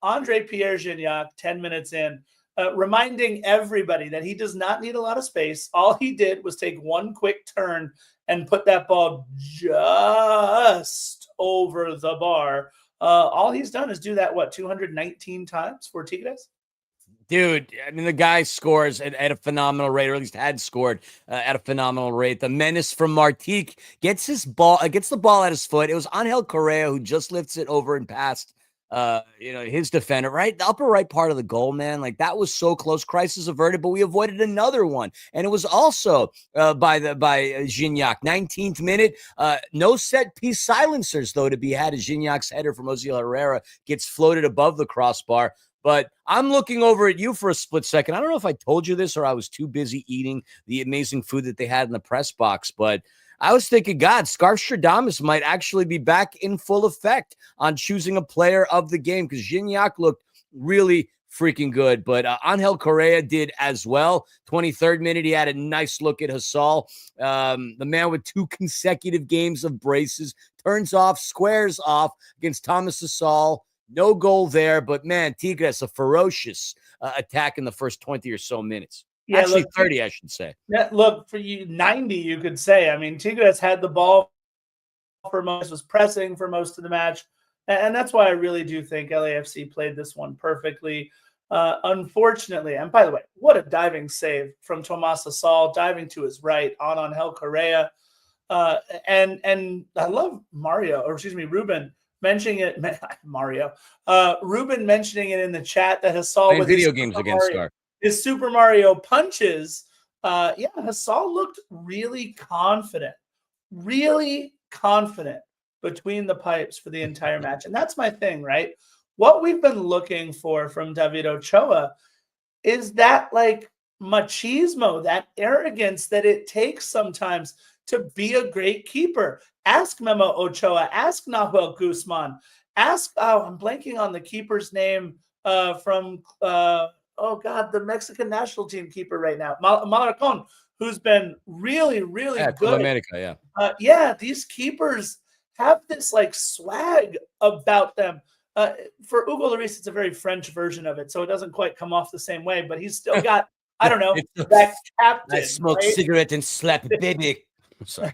Speaker 2: Andre Pierre Gignac, 10 minutes in, reminding everybody that he does not need a lot of space. All he did was take one quick turn and put that ball just over the bar. All he's done is do that, 219 times for Tigres?
Speaker 1: Dude, I mean, the guy scores at a phenomenal rate, or at least had scored at a phenomenal rate. The menace from Martique gets the ball at his foot. It was Angel Correa who just lifts it over and past his defender, right? The upper right part of the goal, man. Like that was so close. Crisis averted, but we avoided another one. And it was also by Gignac. 19th minute. No set piece silencers, though, to be had as Gignac's header from Ozil Herrera gets floated above the crossbar. But I'm looking over at you for a split second. I don't know if I told you this or I was too busy eating the amazing food that they had in the press box, but I was thinking, God, Scarstradamus might actually be back in full effect on choosing a player of the game because Gignac looked really freaking good. But Angel Correa did as well. 23rd minute, he had a nice look at Hasal. The man with 2 consecutive games of braces squares off against Thomas Hasal. No goal there, but man, Tigres, a ferocious attack in the first 20 or so minutes.
Speaker 2: Yeah,
Speaker 1: Actually,
Speaker 2: look,
Speaker 1: 30, I should say.
Speaker 2: Yeah, look, for you, 90, you could say. I mean, Tigres had the ball for most, was pressing for most of the match. And that's why I really do think LAFC played this one perfectly. Unfortunately, and by the way, what a diving save from Tomas Hasal, diving to his right on Angel Correa. And I love Ruben mentioning it. Ruben mentioning it in the chat that Hasal with
Speaker 1: video games against Scar.
Speaker 2: His Super Mario punches. Hasal looked really confident between the pipes for the entire match. And that's my thing, right? What we've been looking for from David Ochoa is that like machismo, that arrogance that it takes sometimes to be a great keeper. Ask Memo Ochoa, ask Nahuel Guzman, I'm blanking on the keeper's name from the Mexican national team keeper right now, Malarcon, who's been really, really good.
Speaker 1: America,
Speaker 2: These keepers have this like swag about them. For Hugo Lloris, it's a very French version of it, so it doesn't quite come off the same way, but he's still got, I don't know, that captain.
Speaker 1: I smoke cigarette and slap baby. I'm sorry.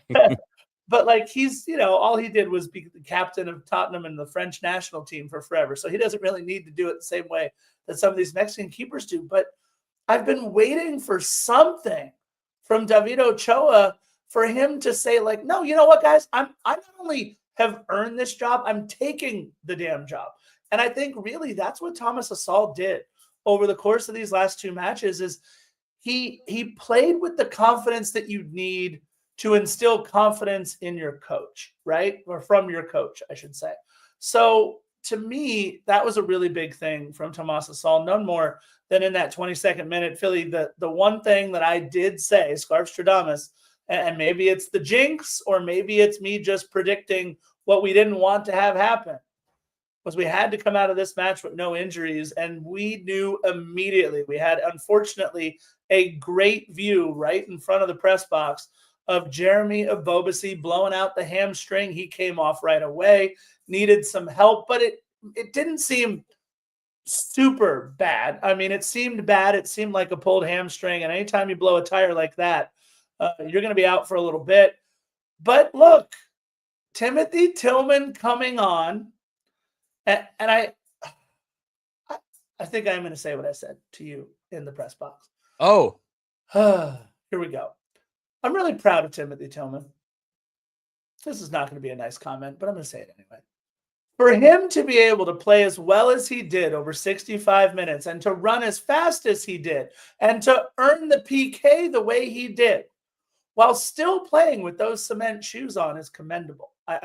Speaker 2: But like he's, all he did was be the captain of Tottenham and the French national team for forever. So he doesn't really need to do it the same way that some of these Mexican keepers do. But I've been waiting for something from David Ochoa for him to say like, no, you know what, guys, I not only have earned this job, I'm taking the damn job. And I think really that's what Thomas Hasal did over the course of these last 2 matches is he played with the confidence that you need to instill confidence in your coach, right? Or from your coach, I should say. So to me, that was a really big thing from Tomas Hasal. None more than in that 22nd minute, Philly, the one thing that I did say, Scarstradamus, and maybe it's the jinx or maybe it's me just predicting what we didn't want to have happen, was we had to come out of this match with no injuries, and we knew immediately. We had, unfortunately, a great view right in front of the press box of Jeremy Ebobisse blowing out the hamstring. He came off right away, needed some help, but it didn't seem super bad. I mean, it seemed bad. It seemed like a pulled hamstring, and anytime you blow a tire like that, you're going to be out for a little bit. But look, Timothy Tillman coming on, and I think I'm going to say what I said to you in the press box.
Speaker 1: Oh.
Speaker 2: Here we go. I'm really proud of Timothy Tillman. This is not going to be a nice comment, but I'm going to say it anyway. For him to be able to play as well as he did over 65 minutes and to run as fast as he did and to earn the PK the way he did while still playing with those cement shoes on is commendable. I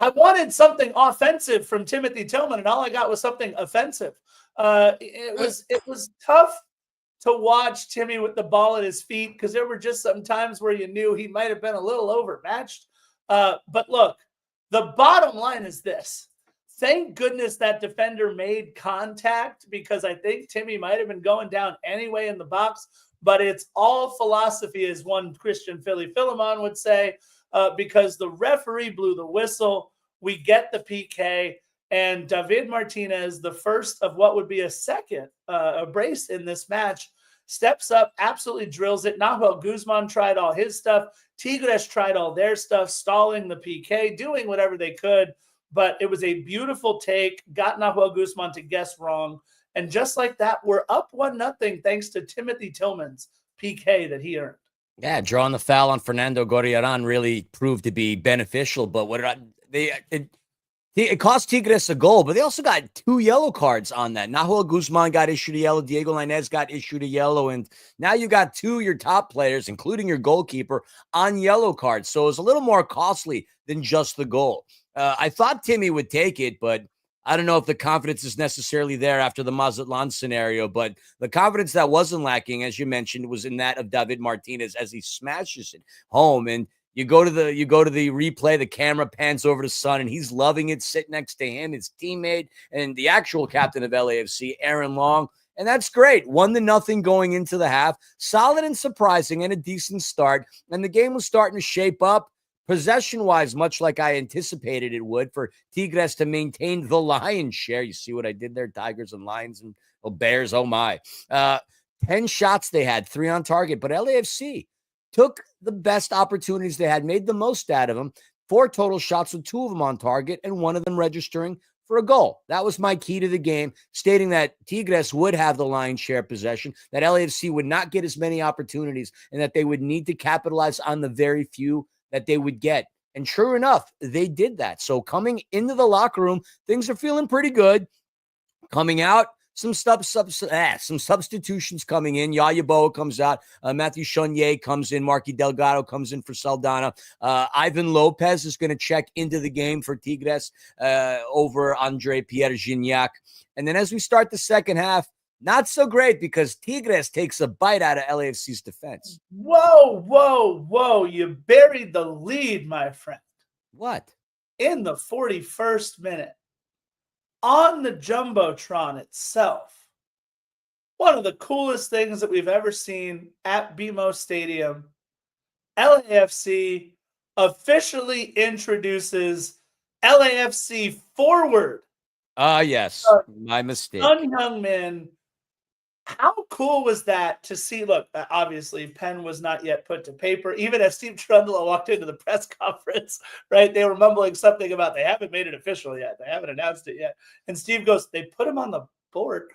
Speaker 2: wanted something offensive from Timothy Tillman, and all I got was something offensive. It was tough to watch Timmy with the ball at his feet because there were just some times where you knew he might have been a little overmatched. But look, the bottom line is this. Thank goodness that defender made contact because I think Timmy might have been going down anyway in the box, but it's all philosophy, as one Christian Philly Philemon would say, because the referee blew the whistle. We get the PK, and David Martinez, the first of what would be a second brace in this match, steps up, absolutely drills it. Nahuel Guzman tried all his stuff. Tigres tried all their stuff, stalling the PK, doing whatever they could. But it was a beautiful take, got Nahuel Guzman to guess wrong. And just like that, we're up 1-0 thanks to Timothy Tillman's PK that he earned.
Speaker 1: Yeah, drawing the foul on Fernando Gorriaran really proved to be beneficial. But It cost Tigres a goal, but they also got 2 yellow cards on that. Nahuel Guzman got issued a yellow. Diego Lainez got issued a yellow. And now you got 2 of your top players, including your goalkeeper, on yellow cards. So it's a little more costly than just the goal. I thought Timmy would take it, but I don't know if the confidence is necessarily there after the Mazatlan scenario. But the confidence that wasn't lacking, as you mentioned, was in that of David Martinez as he smashes it home. And you go to the replay, the camera pans over to Son, and he's loving it, sitting next to him, his teammate, and the actual captain of LAFC, Aaron Long. And that's great. 1-0 going into the half. Solid and surprising and a decent start. And the game was starting to shape up possession-wise, much like I anticipated it would, for Tigres to maintain the lion's share. You see what I did there? Tigers and Lions and Bears. Oh, my. 10 shots they had, 3 on target. But LAFC took the best opportunities they had, made the most out of them. 4 total shots with 2 of them on target and 1 of them registering for a goal. That was my key to the game, stating that Tigres would have the lion's share possession, that LAFC would not get as many opportunities, and that they would need to capitalize on the very few that they would get. And sure enough, they did that. So coming into the locker room, things are feeling pretty good. Coming out, some substitutions coming in. Yaya Boa comes out. Matthew Chonier comes in. Marky Delgado comes in for Saldana. Ivan Lopez is going to check into the game for Tigres over Andre Pierre Gignac. And then as we start the second half, not so great because Tigres takes a bite out of LAFC's defense.
Speaker 2: Whoa. You buried the lead, my friend.
Speaker 1: What?
Speaker 2: In the 41st minute. On the Jumbotron itself, one of the coolest things that we've ever seen at BMO Stadium, LAFC officially introduces LAFC forward.
Speaker 1: Yes, my mistake.
Speaker 2: Heung-min. How cool was that to see? Look, obviously, pen was not yet put to paper. Even as Steve Trundle walked into the press conference, right, they were mumbling something about they haven't made it official yet. They haven't announced it yet. And Steve goes, they put him on the board.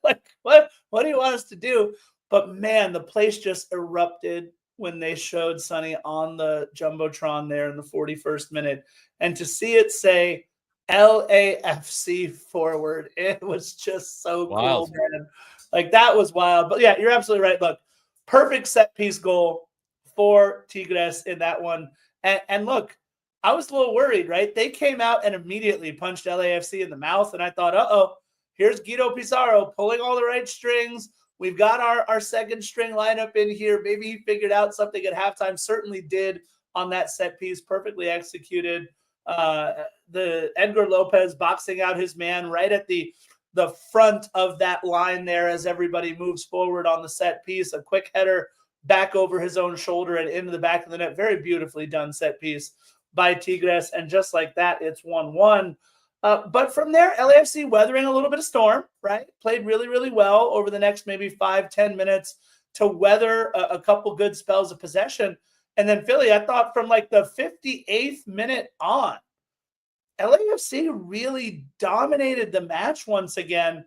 Speaker 2: Like, what do you want us to do? But, man, the place just erupted when they showed Sonny on the Jumbotron there in the 41st minute. And to see it say LAFC forward, it was just so
Speaker 1: wild.
Speaker 2: Cool, man. Like, that was wild. But, yeah, you're absolutely right. Look, perfect set-piece goal for Tigres in that one. And look, I was a little worried, right? They came out and immediately punched LAFC in the mouth, and I thought, uh-oh, here's Guido Pizarro pulling all the right strings. We've got our second-string lineup in here. Maybe he figured out something at halftime. Certainly did on that set piece. Perfectly executed. The Edgar Lopez boxing out his man right at the front of that line there as everybody moves forward on the set piece. A quick header back over his own shoulder and into the back of the net. Very beautifully done set piece by Tigres. And just like that, it's 1-1. But from there, LAFC weathering a little bit of storm, right? Played really, really well over the next maybe 5-10 minutes to weather a couple good spells of possession. And then Philly, I thought from like the 58th minute on, LAFC really dominated the match once again,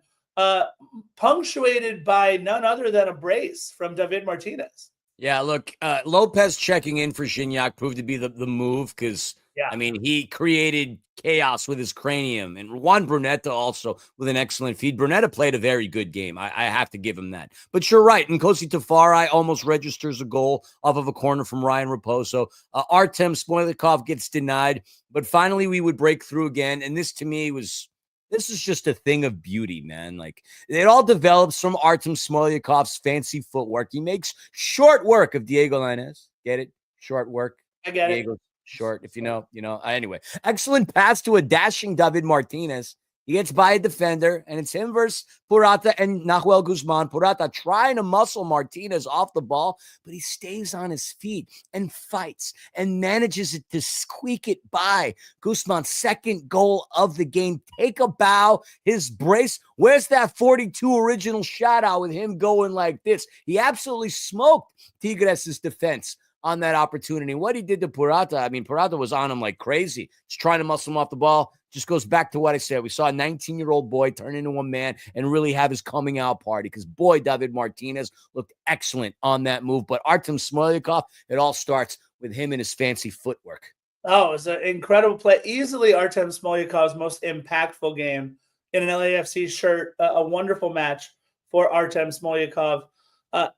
Speaker 2: punctuated by none other than a brace from David Martinez.
Speaker 1: Yeah, look, Lopez checking in for Gignac proved to be the move because, I mean, he created chaos with his cranium. And Juan Brunetta also with an excellent feed. Brunetta played a very good game. I have to give him that. But you're right. Nkosi Tafari almost registers a goal off of a corner from Ryan Raposo. Artem Smoilikov gets denied. But finally, we would break through again. And this, to me, this is just a thing of beauty, man. Like, it all develops from Artem Smolyakov's fancy footwork. He makes short work of Diego Lainez. Get it? Short work.
Speaker 2: I get
Speaker 1: Diego,
Speaker 2: it.
Speaker 1: short, if you know. Anyway, excellent pass to a dashing David Martinez. He gets by a defender, and it's him versus Purata and Nahuel Guzman. Purata trying to muscle Martinez off the ball, but he stays on his feet and fights and manages to squeak it by. Guzman's second goal of the game. Take a bow, his brace. Where's that 42 original shot out with him going like this? He absolutely smoked Tigres' defense on that opportunity. What he did to Purata, I mean, Purata was on him like crazy. He's trying to muscle him off the ball. Just goes back to what I said. We saw a 19-year-old boy turn into a man and really have his coming out party because, boy, David Martinez looked excellent on that move. But Artem Smolyakov, it all starts with him and his fancy footwork.
Speaker 2: Oh, it was an incredible play. Easily Artem Smolyakov's most impactful game in an LAFC shirt. A wonderful match for Artem Smolyakov.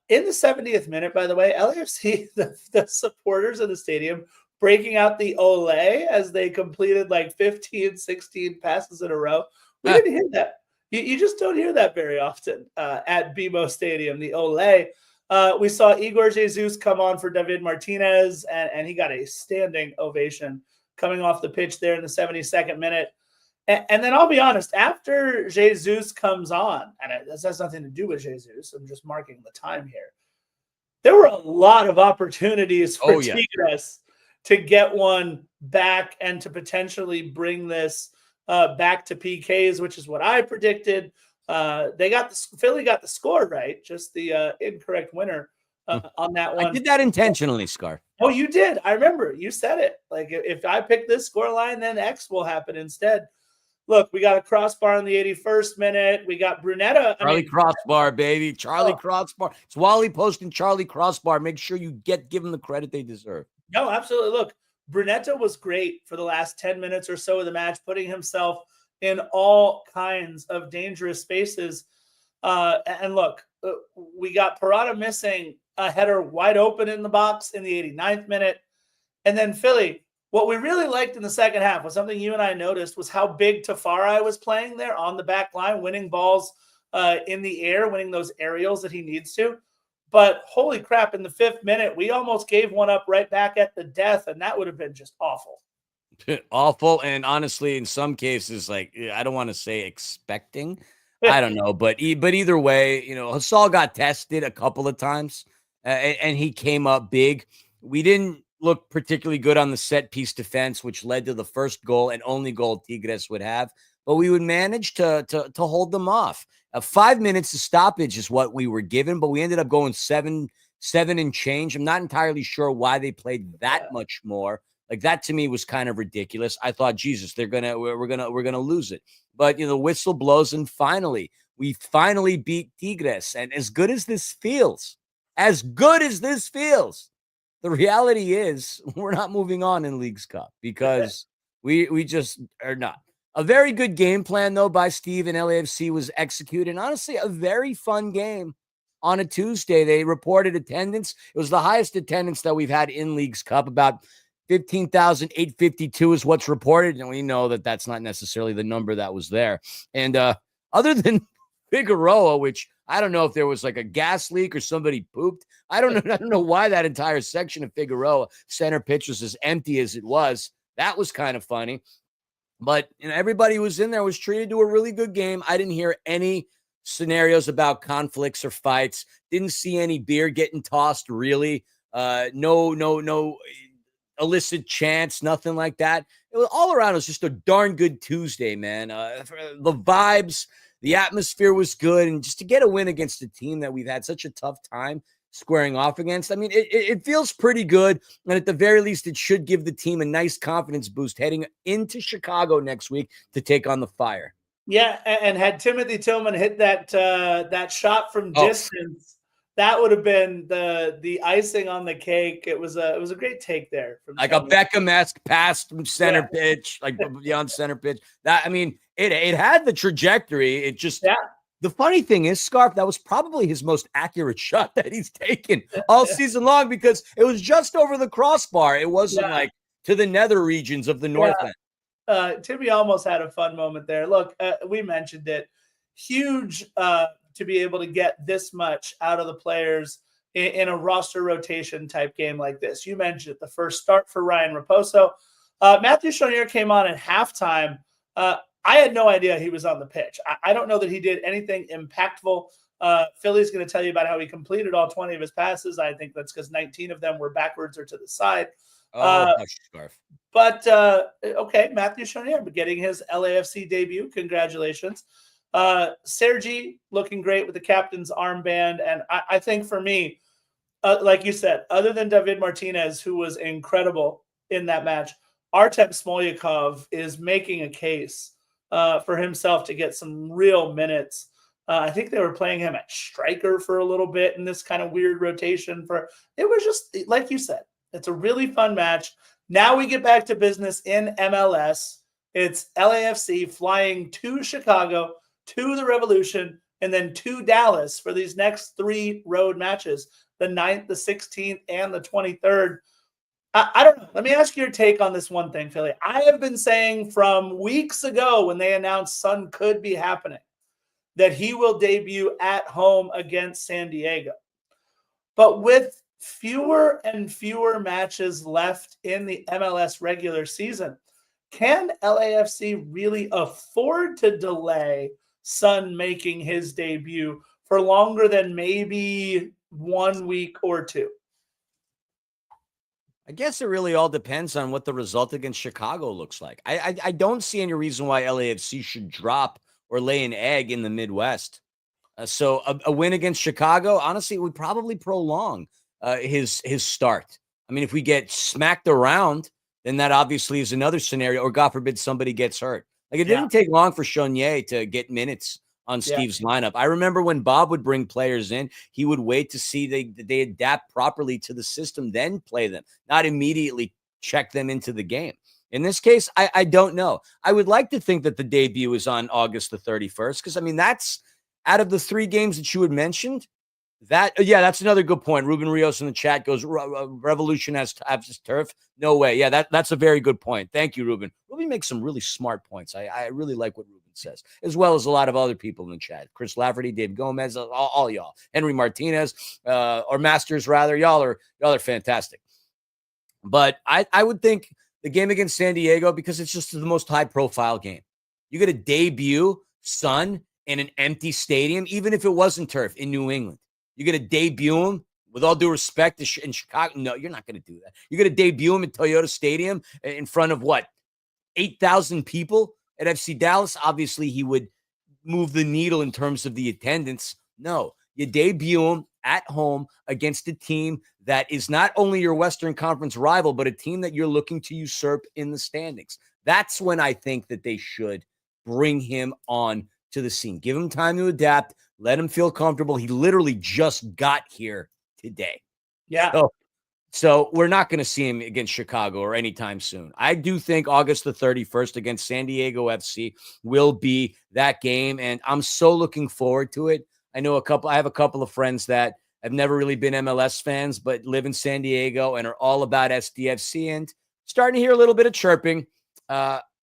Speaker 2: In the 70th minute, by the way, LAFC, the supporters of the stadium breaking out the ole as they completed like 15, 16 passes in a row. We didn't hear that. You just don't hear that very often at BMO Stadium, the ole. We saw Igor Jesus come on for David Martinez, and he got a standing ovation coming off the pitch there in the 72nd minute. And then I'll be honest, after Jesus comes on, and this has nothing to do with Jesus, I'm just marking the time here. There were a lot of opportunities for Tigres to get one back and to potentially bring this back to PKs, which is what I predicted. Philly got the score right, just the incorrect winner on that one.
Speaker 1: I did that intentionally, Scarf.
Speaker 2: Oh, you did. I remember you said it. Like, if I pick this score line, then X will happen instead. Look, we got a crossbar in the 81st minute. We got Brunetta.
Speaker 1: Charlie Crossbar, baby. Charlie Crossbar. It's Wally posting Charlie Crossbar. Make sure you give them the credit they deserve.
Speaker 2: No, absolutely. Look, Brunetta was great for the last 10 minutes or so of the match, putting himself in all kinds of dangerous spaces. And look, we got Parada missing a header wide open in the box in the 89th minute. And then Philly, what we really liked in the second half was something you and I noticed was how big Tafari was playing there on the back line, winning balls in the air, winning those aerials that he needs to. But holy crap, in the 5th minute, we almost gave one up right back at the death, and that would have been just awful.
Speaker 1: Awful. And honestly, in some cases, like, I don't want to say expecting. I don't know. But either way, Hasal got tested a couple of times, and he came up big. We didn't look particularly good on the set piece defense, which led to the first goal and only goal Tigres would have. But we would manage to hold them off. 5 minutes of stoppage is what we were given, but we ended up going seven and change. I'm not entirely sure why they played that much more. Like, that to me was kind of ridiculous. I thought, Jesus, we're gonna lose it. But the whistle blows, and we finally beat Tigres. And as good as this feels, the reality is we're not moving on in Leagues Cup because we just are not. A very good game plan, though, by Steve and LAFC was executed. And honestly, a very fun game on a Tuesday. They reported attendance. It was the highest attendance that we've had in Leagues Cup. About 15,852 is what's reported. And we know that that's not necessarily the number that was there. And other than Figueroa, which I don't know if there was like a gas leak or somebody pooped. I don't know why that entire section of Figueroa center pitch was as empty as it was. That was kind of funny. But everybody who was in there was treated to a really good game. I didn't hear any scenarios about conflicts or fights. Didn't see any beer getting tossed, really. No illicit chants, nothing like that. It was all around. It was just a darn good Tuesday, man. The vibes, the atmosphere was good. And just to get a win against a team that we've had such a tough time squaring off against, I mean, it feels pretty good. And at the very least, it should give the team a nice confidence boost heading into Chicago next week to take on the Fire.
Speaker 2: Yeah, and had Timothy Tillman hit that shot from distance, that would have been the icing on the cake. It was a great take there. From
Speaker 1: like Tillman. A Beckham-esque pass from center pitch, like beyond center pitch. That, I mean, it had the trajectory. It just The funny thing is, Scarf, that was probably his most accurate shot that he's taken all season long because it was just over the crossbar. It wasn't like to the nether regions of the north end.
Speaker 2: Timmy almost had a fun moment there. Look, we mentioned it. Huge to be able to get this much out of the players in a roster rotation type game like this. You mentioned it, the first start for Ryan Raposo. Matthew Chonier came on at halftime. I had no idea he was on the pitch. I don't know that he did anything impactful. Philly's going to tell you about how he completed all 20 of his passes. I think that's because 19 of them were backwards or to the side. But okay, Matthew Chonier getting his LAFC debut. Congratulations. Sergi looking great with the captain's armband. And I think for me, like you said, other than David Martinez, who was incredible in that match, Artem Smolyakov is making a case for himself to get some real minutes. I think they were playing him at striker for a little bit in this kind of weird rotation. It was just, like you said, it's a really fun match. Now we get back to business in MLS. It's LAFC flying to Chicago, to the Revolution, and then to Dallas for these next 3 road matches, the 9th, the 16th, and the 23rd. I don't know. Let me ask your take on this one thing, Philly. I have been saying from weeks ago when they announced Sun could be happening that he will debut at home against San Diego. But with fewer and fewer matches left in the MLS regular season, can LAFC really afford to delay Sun making his debut for longer than maybe 1 week or 2?
Speaker 1: I guess it really all depends on what the result against Chicago looks like. I don't see any reason why LAFC should drop or lay an egg in the Midwest. So a win against Chicago, honestly, would probably prolong his start. I mean, if we get smacked around, then that obviously is another scenario, or God forbid somebody gets hurt. Like, it didn't take long for Chonier to get minutes on Steve's lineup. I remember when Bob would bring players in, he would wait to see they adapt properly to the system, then play them, not immediately check them into the game. In this case, I don't know. I would like to think that the debut is on August the 31st, because, I mean, that's out of the 3 games that you had mentioned. That's another good point. Ruben Rios in the chat goes, Revolution has turf. No way. Yeah, that's a very good point. Thank you, Ruben. Ruben makes some really smart points. I really like what Ruben says, as well as a lot of other people in the chat. Chris Lafferty, Dave Gomez, all y'all. Henry Martinez, or Masters, rather. Y'all are fantastic. But I would think the game against San Diego, because it's just the most high-profile game. You got to debut Sun in an empty stadium, even if it wasn't turf in New England. You're going to debut him, with all due respect, in Chicago. No, you're not going to do that. You're going to debut him at Toyota Stadium in front of, 8,000 people at FC Dallas? Obviously, he would move the needle in terms of the attendance. No, you debut him at home against a team that is not only your Western Conference rival, but a team that you're looking to usurp in the standings. That's when I think that they should bring him on to the scene. Give him time to adapt. Let him feel comfortable. He literally just got here today.
Speaker 2: Yeah.
Speaker 1: So we're not going to see him against Chicago or anytime soon. I do think August the 31st against San Diego FC will be that game, and I'm so looking forward to it. I have a couple of friends that have never really been MLS fans, but live in San Diego and are all about SDFC, and starting to hear a little bit of chirping.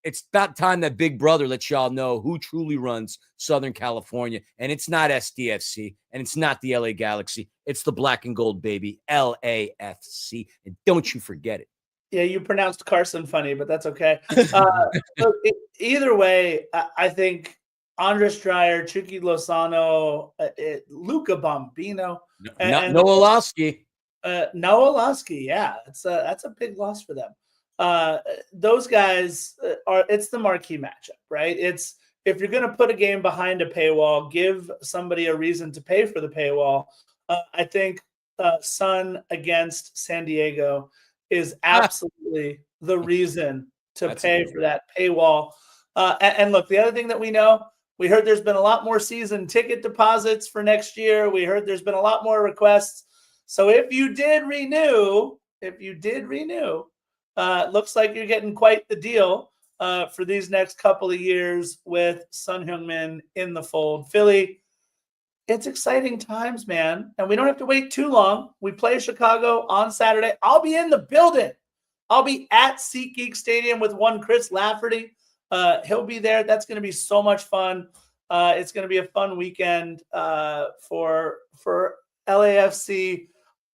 Speaker 1: It's about time that Big Brother lets y'all know who truly runs Southern California. And it's not SDFC, and it's not the LA Galaxy. It's the black and gold, baby, LAFC. And don't you forget it.
Speaker 2: Yeah, you pronounced Carson funny, but that's okay. Either way, I think Andres Dreyer, Chucky Lozano, Luca Bombino, and
Speaker 1: Nowoloski.
Speaker 2: Nowoloski, yeah, that's a big loss for them. Those guys it's the marquee matchup, right? It's, if you're going to put a game behind a paywall, give somebody a reason to pay for the paywall. I think Sun against San Diego is absolutely the reason to pay for that paywall. And look, the other thing that we heard there's been a lot more season ticket deposits for next year. We heard there's been a lot more requests. So if you did renew, looks like you're getting quite the deal for these next couple of years with Sun Heung-min in the fold. Philly, it's exciting times, man. And we don't have to wait too long. We play Chicago on Saturday. I'll be in the building. I'll be at SeatGeek Stadium with one Chris Lafferty. He'll be there. That's going to be so much fun. It's going to be a fun weekend for LAFC.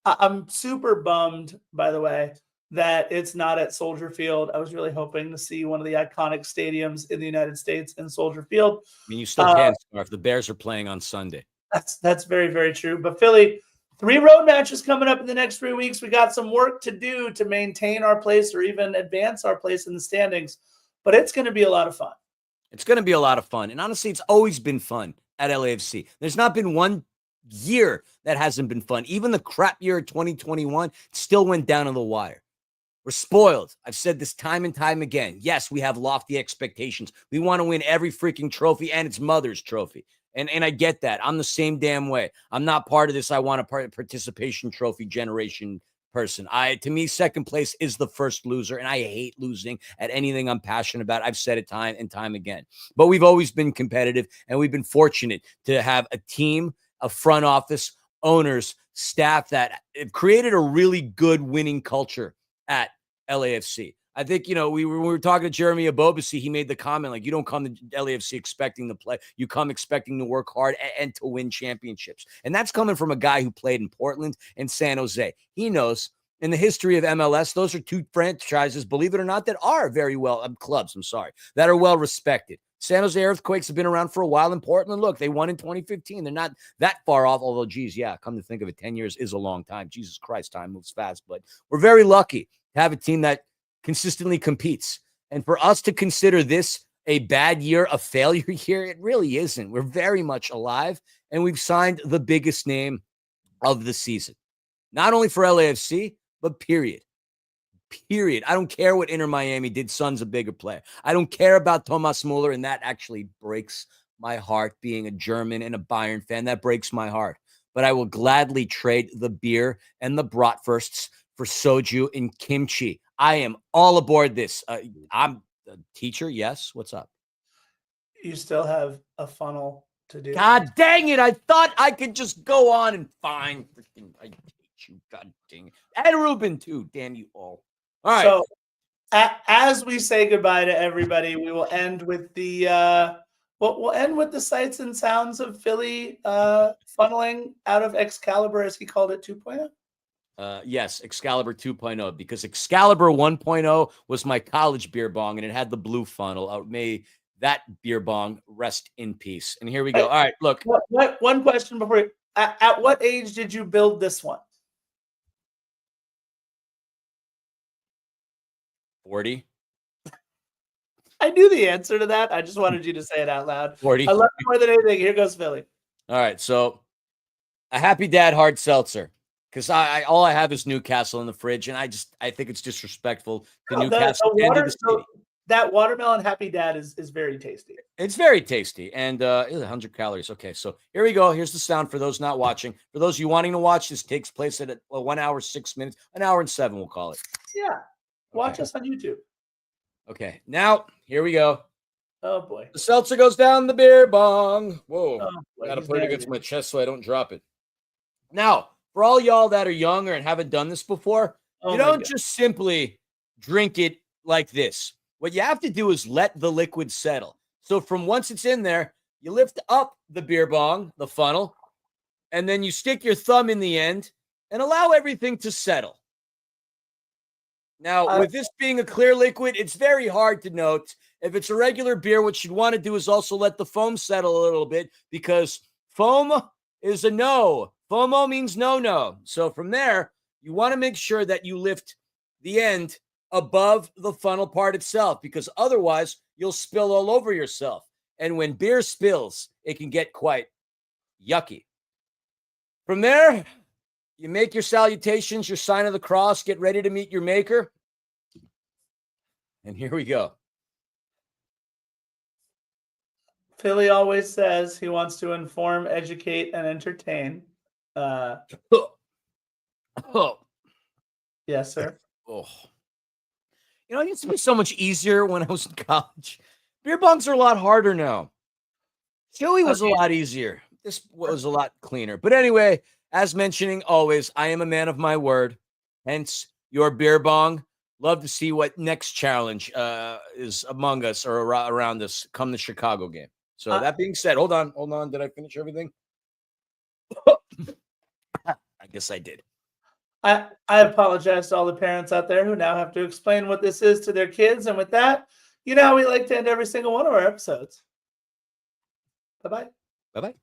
Speaker 2: I'm super bummed, by the way, that it's not at Soldier Field. I was really hoping to see one of the iconic stadiums in the United States in Soldier Field.
Speaker 1: I mean, you still can, Scarf. The Bears are playing on Sunday.
Speaker 2: That's very, very true. But Philly, 3 road matches coming up in the next 3 weeks. We got some work to do to maintain our place or even advance our place in the standings. But it's going to be a lot of fun.
Speaker 1: It's going to be a lot of fun. And honestly, it's always been fun at LAFC. There's not been one year that hasn't been fun. Even the crap year of 2021 still went down to the wire. We're spoiled. I've said this time and time again. Yes, we have lofty expectations. We want to win every freaking trophy and its mother's trophy. And I get that. I'm the same damn way. I'm not part of this I want a participation trophy generation person. To me, second place is the first loser, and I hate losing at anything I'm passionate about. I've said it time and time again. But we've always been competitive, and we've been fortunate to have a team, a front office, owners, staff that have created a really good winning culture at LAFC. I think, we were talking to Jeremy Abobasi. He made the comment, like, you don't come to LAFC expecting to play. You come expecting to work hard and to win championships. And that's coming from a guy who played in Portland and San Jose. He knows in the history of MLS, those are two franchises, believe it or not, that are very well, clubs, that are well respected. San Jose Earthquakes have been around for a while in Portland. Look, they won in 2015. They're not that far off, although, geez, yeah, come to think of it, 10 years is a long time. Jesus Christ, time moves fast. But we're very lucky to have a team that consistently competes. And for us to consider this a bad year, a failure year, it really isn't. We're very much alive, and we've signed the biggest name of the season, not only for LAFC, but period. I don't care what Inter Miami did. Son's a bigger player. I don't care about Thomas Muller, and that actually breaks my heart. Being a German and a Bayern fan, that breaks my heart. But I will gladly trade the beer and the bratwursts for soju and kimchi. I am all aboard this. I'm a teacher. Yes. What's up?
Speaker 2: You still have a funnel to do.
Speaker 1: God dang it. I thought I could just go on and find freaking. I hate you. God dang it. And Ruben, too. Damn you all. All right.
Speaker 2: So as we say goodbye to everybody, we will end with the we'll end with the sights and sounds of Philly funneling out of Excalibur, as he called it, 2.0.
Speaker 1: Yes, Excalibur 2.0, because Excalibur 1.0 was my college beer bong, and it had the blue funnel. May that beer bong rest in peace. And here we go. All right, look.
Speaker 2: One question before you. At what age did you build this one?
Speaker 1: 40.
Speaker 2: I knew the answer to that. I just wanted you to say it out loud.
Speaker 1: 40.
Speaker 2: I love it more than anything. Here goes Philly.
Speaker 1: All right, so a Happy Dad hard seltzer, because all I have is Newcastle in the fridge, and I think it's disrespectful to Newcastle and to the city.
Speaker 2: That watermelon Happy Dad is very tasty.
Speaker 1: It's very tasty, and 100 calories. Okay, so here we go. Here's the sound for those not watching. For those of you wanting to watch, this takes place at 1 hour, 6 minutes, 1 hour and 7, we'll call it.
Speaker 2: Yeah. Watch us on YouTube.
Speaker 1: Okay, now here we go.
Speaker 2: Oh boy.
Speaker 1: The seltzer goes down the beer bong. Whoa.
Speaker 2: Oh,
Speaker 1: Gotta put it against my chest so I don't drop it. Now, for all y'all that are younger and haven't done this before, you don't just simply drink it like this. What you have to do is let the liquid settle. So from once it's in there, you lift up the beer bong, the funnel, and then you stick your thumb in the end and allow everything to settle. Now, with this being a clear liquid, it's very hard to note. If it's a regular beer, what you'd want to do is also let the foam settle a little bit, because foam is a no. FOMO means no. So from there, you want to make sure that you lift the end above the funnel part itself, because otherwise you'll spill all over yourself. And when beer spills, it can get quite yucky. From there, you make your salutations, your sign of the cross, get ready to meet your maker. And here we go.
Speaker 2: Philly always says he wants to inform, educate, and entertain. Yes, sir.
Speaker 1: Oh. It used to be so much easier when I was in college. Beer bongs are a lot harder now. Chili was a lot easier. This was a lot cleaner. But anyway, as mentioning always, I am a man of my word. Hence, your beer bong. Love to see what next challenge is among us or around us come the Chicago game. So that being said, hold on. Did I finish everything? I guess I did.
Speaker 2: I apologize to all the parents out there who now have to explain what this is to their kids. And with that, you know how we like to end every single one of our episodes. Bye-bye.
Speaker 1: Bye-bye.